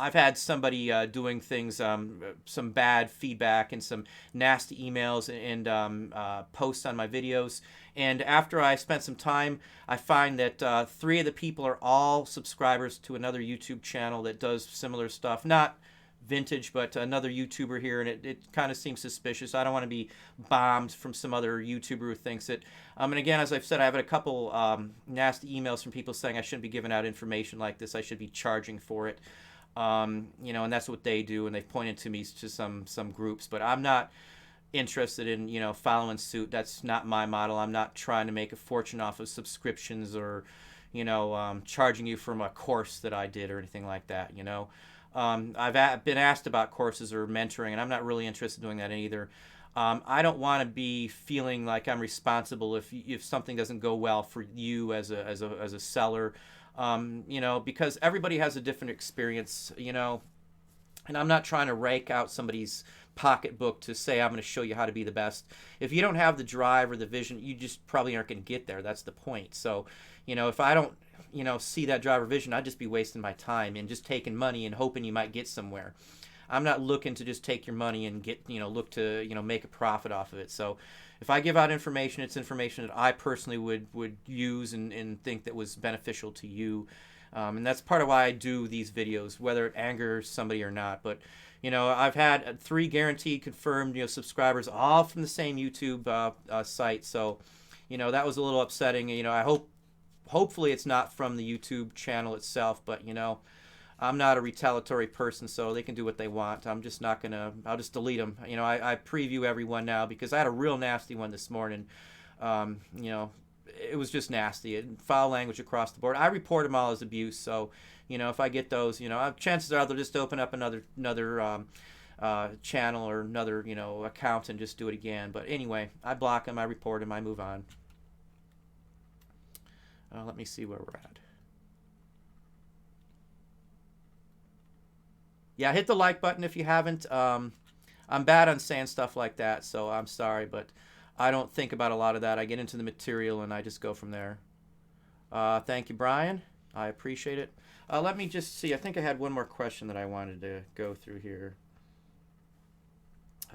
I've had somebody doing things, some bad feedback and some nasty emails and posts on my videos. And after I spent some time, I find that 3 of the people are all subscribers to another YouTube channel that does similar stuff. Not vintage, but another YouTuber here, and it kind of seems suspicious. I don't want to be bombed from some other YouTuber who thinks it. And again, as I've said, I've had a couple nasty emails from people saying I shouldn't be giving out information like this. I should be charging for it. And that's what they do, and they've pointed to me to some groups, but I'm not interested in following suit. That's not my model. I'm not trying to make a fortune off of subscriptions or charging you from a course that I did or anything like that. I've been asked about courses or mentoring, and I'm not really interested in doing that either. I don't want to be feeling like I'm responsible if something doesn't go well for you as a seller. Because everybody has a different experience, and I'm not trying to rake out somebody's pocketbook to say I'm going to show you how to be the best. If you don't have the drive or the vision, you just probably aren't going to get there. That's the point. So, if I don't see that driver vision, I'd just be wasting my time and just taking money and hoping you might get somewhere. I'm not looking to just take your money and look to make a profit off of it. So if I give out information, it's information that I personally would use and think that was beneficial to you. And that's part of why I do these videos, whether it angers somebody or not. But I've had 3 guaranteed confirmed subscribers, all from the same YouTube site. So that was a little upsetting. Hopefully it's not from the YouTube channel itself, but I'm not a retaliatory person, so they can do what they want. I'm just not gonna. I'll just delete them. I preview everyone now because I had a real nasty one this morning. It was just nasty. Foul language across the board. I report them all as abuse. So, if I get those, chances are they'll just open up another channel or another account and just do it again. But anyway, I block them. I report them. I move on. Let me see where we're at. Yeah, hit the like button if you haven't. I'm bad on saying stuff like that, so I'm sorry, but I don't think about a lot of that. I get into the material and I just go from there. Thank you, Brian. I appreciate it. Let me just see. I think I had one more question that I wanted to go through here.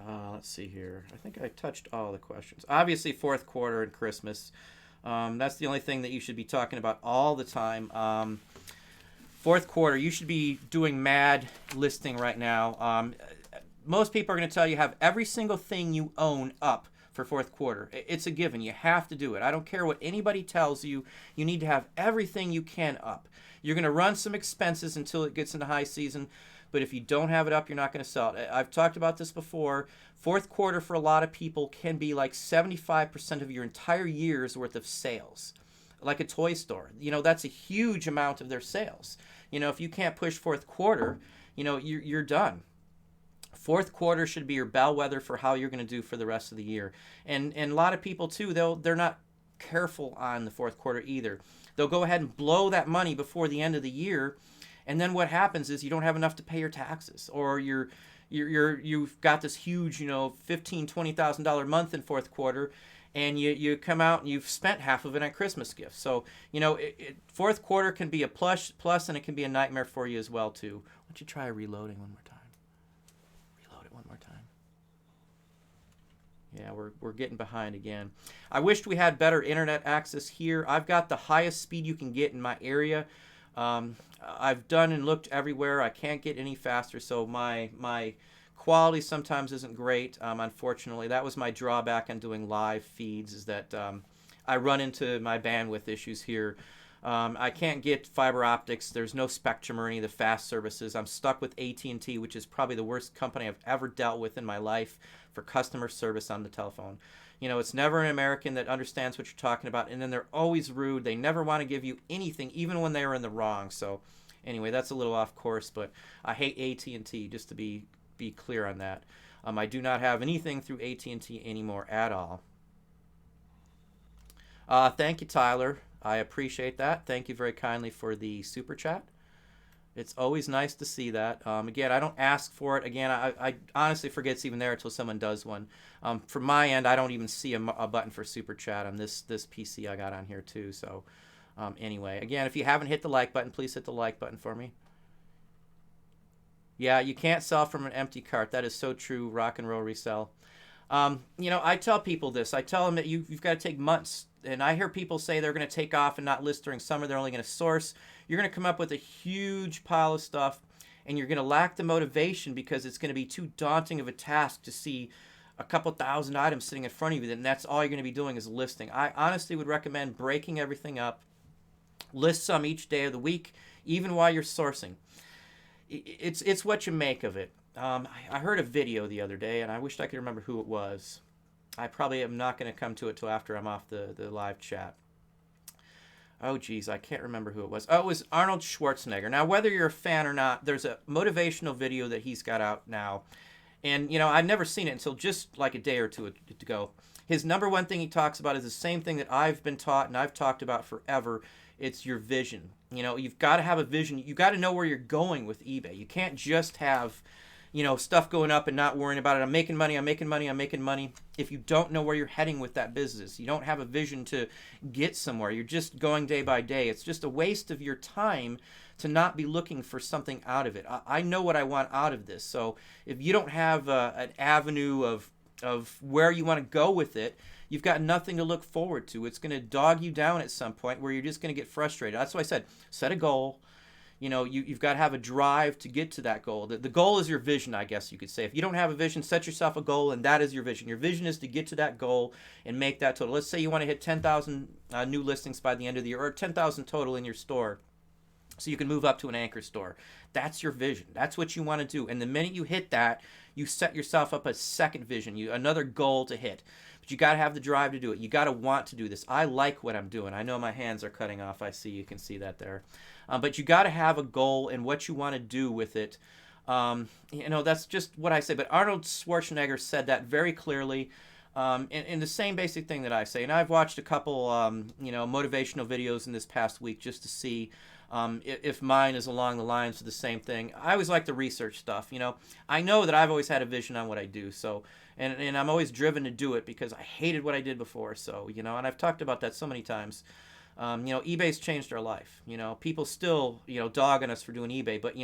Let's see here. I think I touched all the questions. Obviously, fourth quarter and Christmas. That's the only thing that you should be talking about all the time. Fourth quarter, you should be doing mad listing right now. Most people are going to tell you have every single thing you own up for fourth quarter. It's a given. You have to do it. I don't care what anybody tells you. You need to have everything you can up. You're going to run some expenses until it gets into high season, but if you don't have it up, you're not going to sell it. I've talked about this before. Fourth quarter for a lot of people can be like 75% of your entire year's worth of sales. Like a toy store, that's a huge amount of their sales. If you can't push fourth quarter, you're done. Fourth quarter should be your bellwether for how you're going to do for the rest of the year. And a lot of people too, they're not careful on the fourth quarter either. They'll go ahead and blow that money before the end of the year, and then what happens is you don't have enough to pay your taxes, or you've got this huge, $15,000, $20,000 month in fourth quarter. And you come out and you've spent half of it on Christmas gifts. So, fourth quarter can be a plus, and it can be a nightmare for you as well, too. Why don't you try reloading one more time? Reload it one more time. Yeah, we're getting behind again. I wished we had better internet access here. I've got the highest speed you can get in my area. I've done and looked everywhere. I can't get any faster, so my quality sometimes isn't great, unfortunately. That was my drawback on doing live feeds, is that I run into my bandwidth issues here. I can't get fiber optics. There's no Spectrum or any of the fast services. I'm stuck with AT&T, which is probably the worst company I've ever dealt with in my life for customer service on the telephone. It's never an American that understands what you're talking about, and then they're always rude. They never want to give you anything, even when they are in the wrong. So anyway, that's a little off course, but I hate AT&T, just to be clear on that. I do not have anything through AT&T anymore at all. Thank you, Tyler. I appreciate that. Thank you very kindly for the super chat. It's always nice to see that. Again, I don't ask for it. Again, I honestly forget it's even there until someone does one. From my end, I don't even see a button for super chat on this PC I got on here too. So anyway, again, if you haven't hit the like button, please hit the like button for me. Yeah, you can't sell from an empty cart. That is so true, rock and roll resell. I tell people this. I tell them that you've got to take months. And I hear people say they're going to take off and not list during summer. They're only going to source. You're going to come up with a huge pile of stuff, and you're going to lack the motivation because it's going to be too daunting of a task to see a couple thousand items sitting in front of you, and that's all you're going to be doing is listing. I honestly would recommend breaking everything up. List some each day of the week, even while you're sourcing. It's what you make of it. I heard a video the other day, and I wished I could remember who it was. I probably am not going to come to it till after I'm off the live chat. Oh, geez, I can't remember who it was. Oh, it was Arnold Schwarzenegger. Now, whether you're a fan or not, there's a motivational video that he's got out now. And, I'd never seen it until just like a day or two ago. His number one thing he talks about is the same thing that I've been taught and I've talked about forever. It's your vision. You've got to have a vision. You've got to know where you're going with eBay. You can't just have, stuff going up and not worrying about it. I'm making money, I'm making money, I'm making money. If you don't know where you're heading with that business, you don't have a vision to get somewhere, you're just going day by day. It's just a waste of your time to not be looking for something out of it. I know what I want out of this. So if you don't have an avenue of where you want to go with it, you've got nothing to look forward to. It's going to dog you down at some point where you're just going to get frustrated. That's why I said, set a goal. You've got to have a drive to get to that goal. The goal is your vision, I guess you could say. If you don't have a vision, set yourself a goal, and that is your vision. Your vision is to get to that goal and make that total. Let's say you want to hit 10,000 new listings by the end of the year, or 10,000 total in your store, so you can move up to an anchor store. That's your vision. That's what you want to do. And the minute you hit that, you set yourself up a second vision, another goal to hit. But you got to have the drive to do it. You got to want to do this. I like what I'm doing. I know my hands are cutting off. You can see that there. But you got to have a goal and what you want to do with it. That's just what I say. But Arnold Schwarzenegger said that very clearly. And the same basic thing that I say. And I've watched a couple, motivational videos in this past week just to see if mine is along the lines of the same thing. I always like the research stuff. I know that I've always had a vision on what I do. So, and I'm always driven to do it because I hated what I did before. So, and I've talked about that so many times. eBay's changed our life. People still, dog on us for doing eBay, but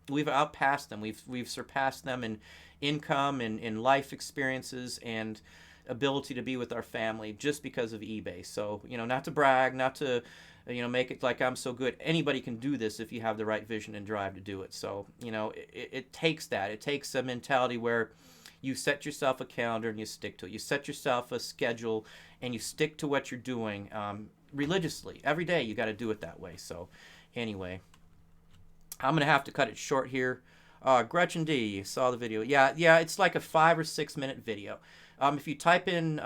we've outpassed them. We've surpassed them in income and in life experiences and ability to be with our family just because of eBay. So, not to brag, not to, make it like I'm so good. Anybody can do this if you have the right vision and drive to do it. So, it takes that. It takes a mentality where you set yourself a calendar and you stick to it. You set yourself a schedule and you stick to what you're doing religiously. Every day you got to do it that way. So anyway, I'm going to have to cut it short here. Gretchen D, you saw the video. Yeah, it's like a 5 or 6 minute video. If you type in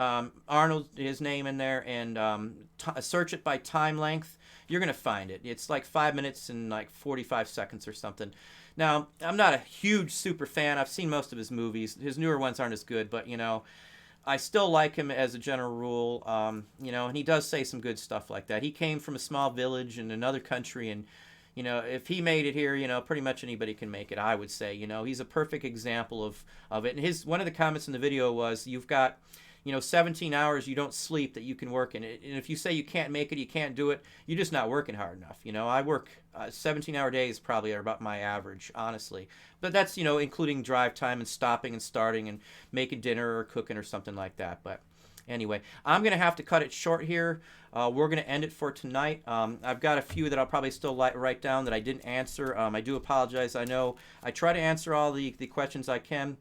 Arnold, his name in there, and search it by time length, you're going to find it. It's like 5 minutes and like 45 seconds or something. Now, I'm not a huge super fan. I've seen most of his movies. His newer ones aren't as good, but, I still like him as a general rule, and he does say some good stuff like that. He came from a small village in another country, and, if he made it here, pretty much anybody can make it, I would say. He's a perfect example of it. And one of the comments in the video was, you've got, 17 hours you don't sleep that you can work in it. And if you say you can't make it, you can't do it, you're just not working hard enough. I work 17-hour days probably are about my average, honestly. But that's, including drive time and stopping and starting and making dinner or cooking or something like that. But anyway, I'm going to have to cut it short here. We're going to end it for tonight. I've got a few that I'll probably still write down that I didn't answer. I do apologize. I know I try to answer all the questions I can.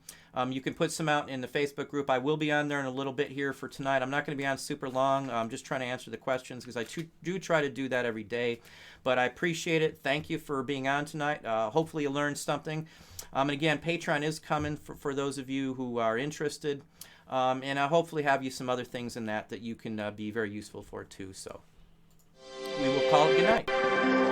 You can put some out in the Facebook group. I will be on there in a little bit here for tonight. I'm not going to be on super long. I'm just trying to answer the questions because I do try to do that every day. But I appreciate it. Thank you for being on tonight. Hopefully you learned something. And again, Patreon is coming for those of you who are interested. And I'll hopefully have you some other things in that you can be very useful for too. So we will call it good night.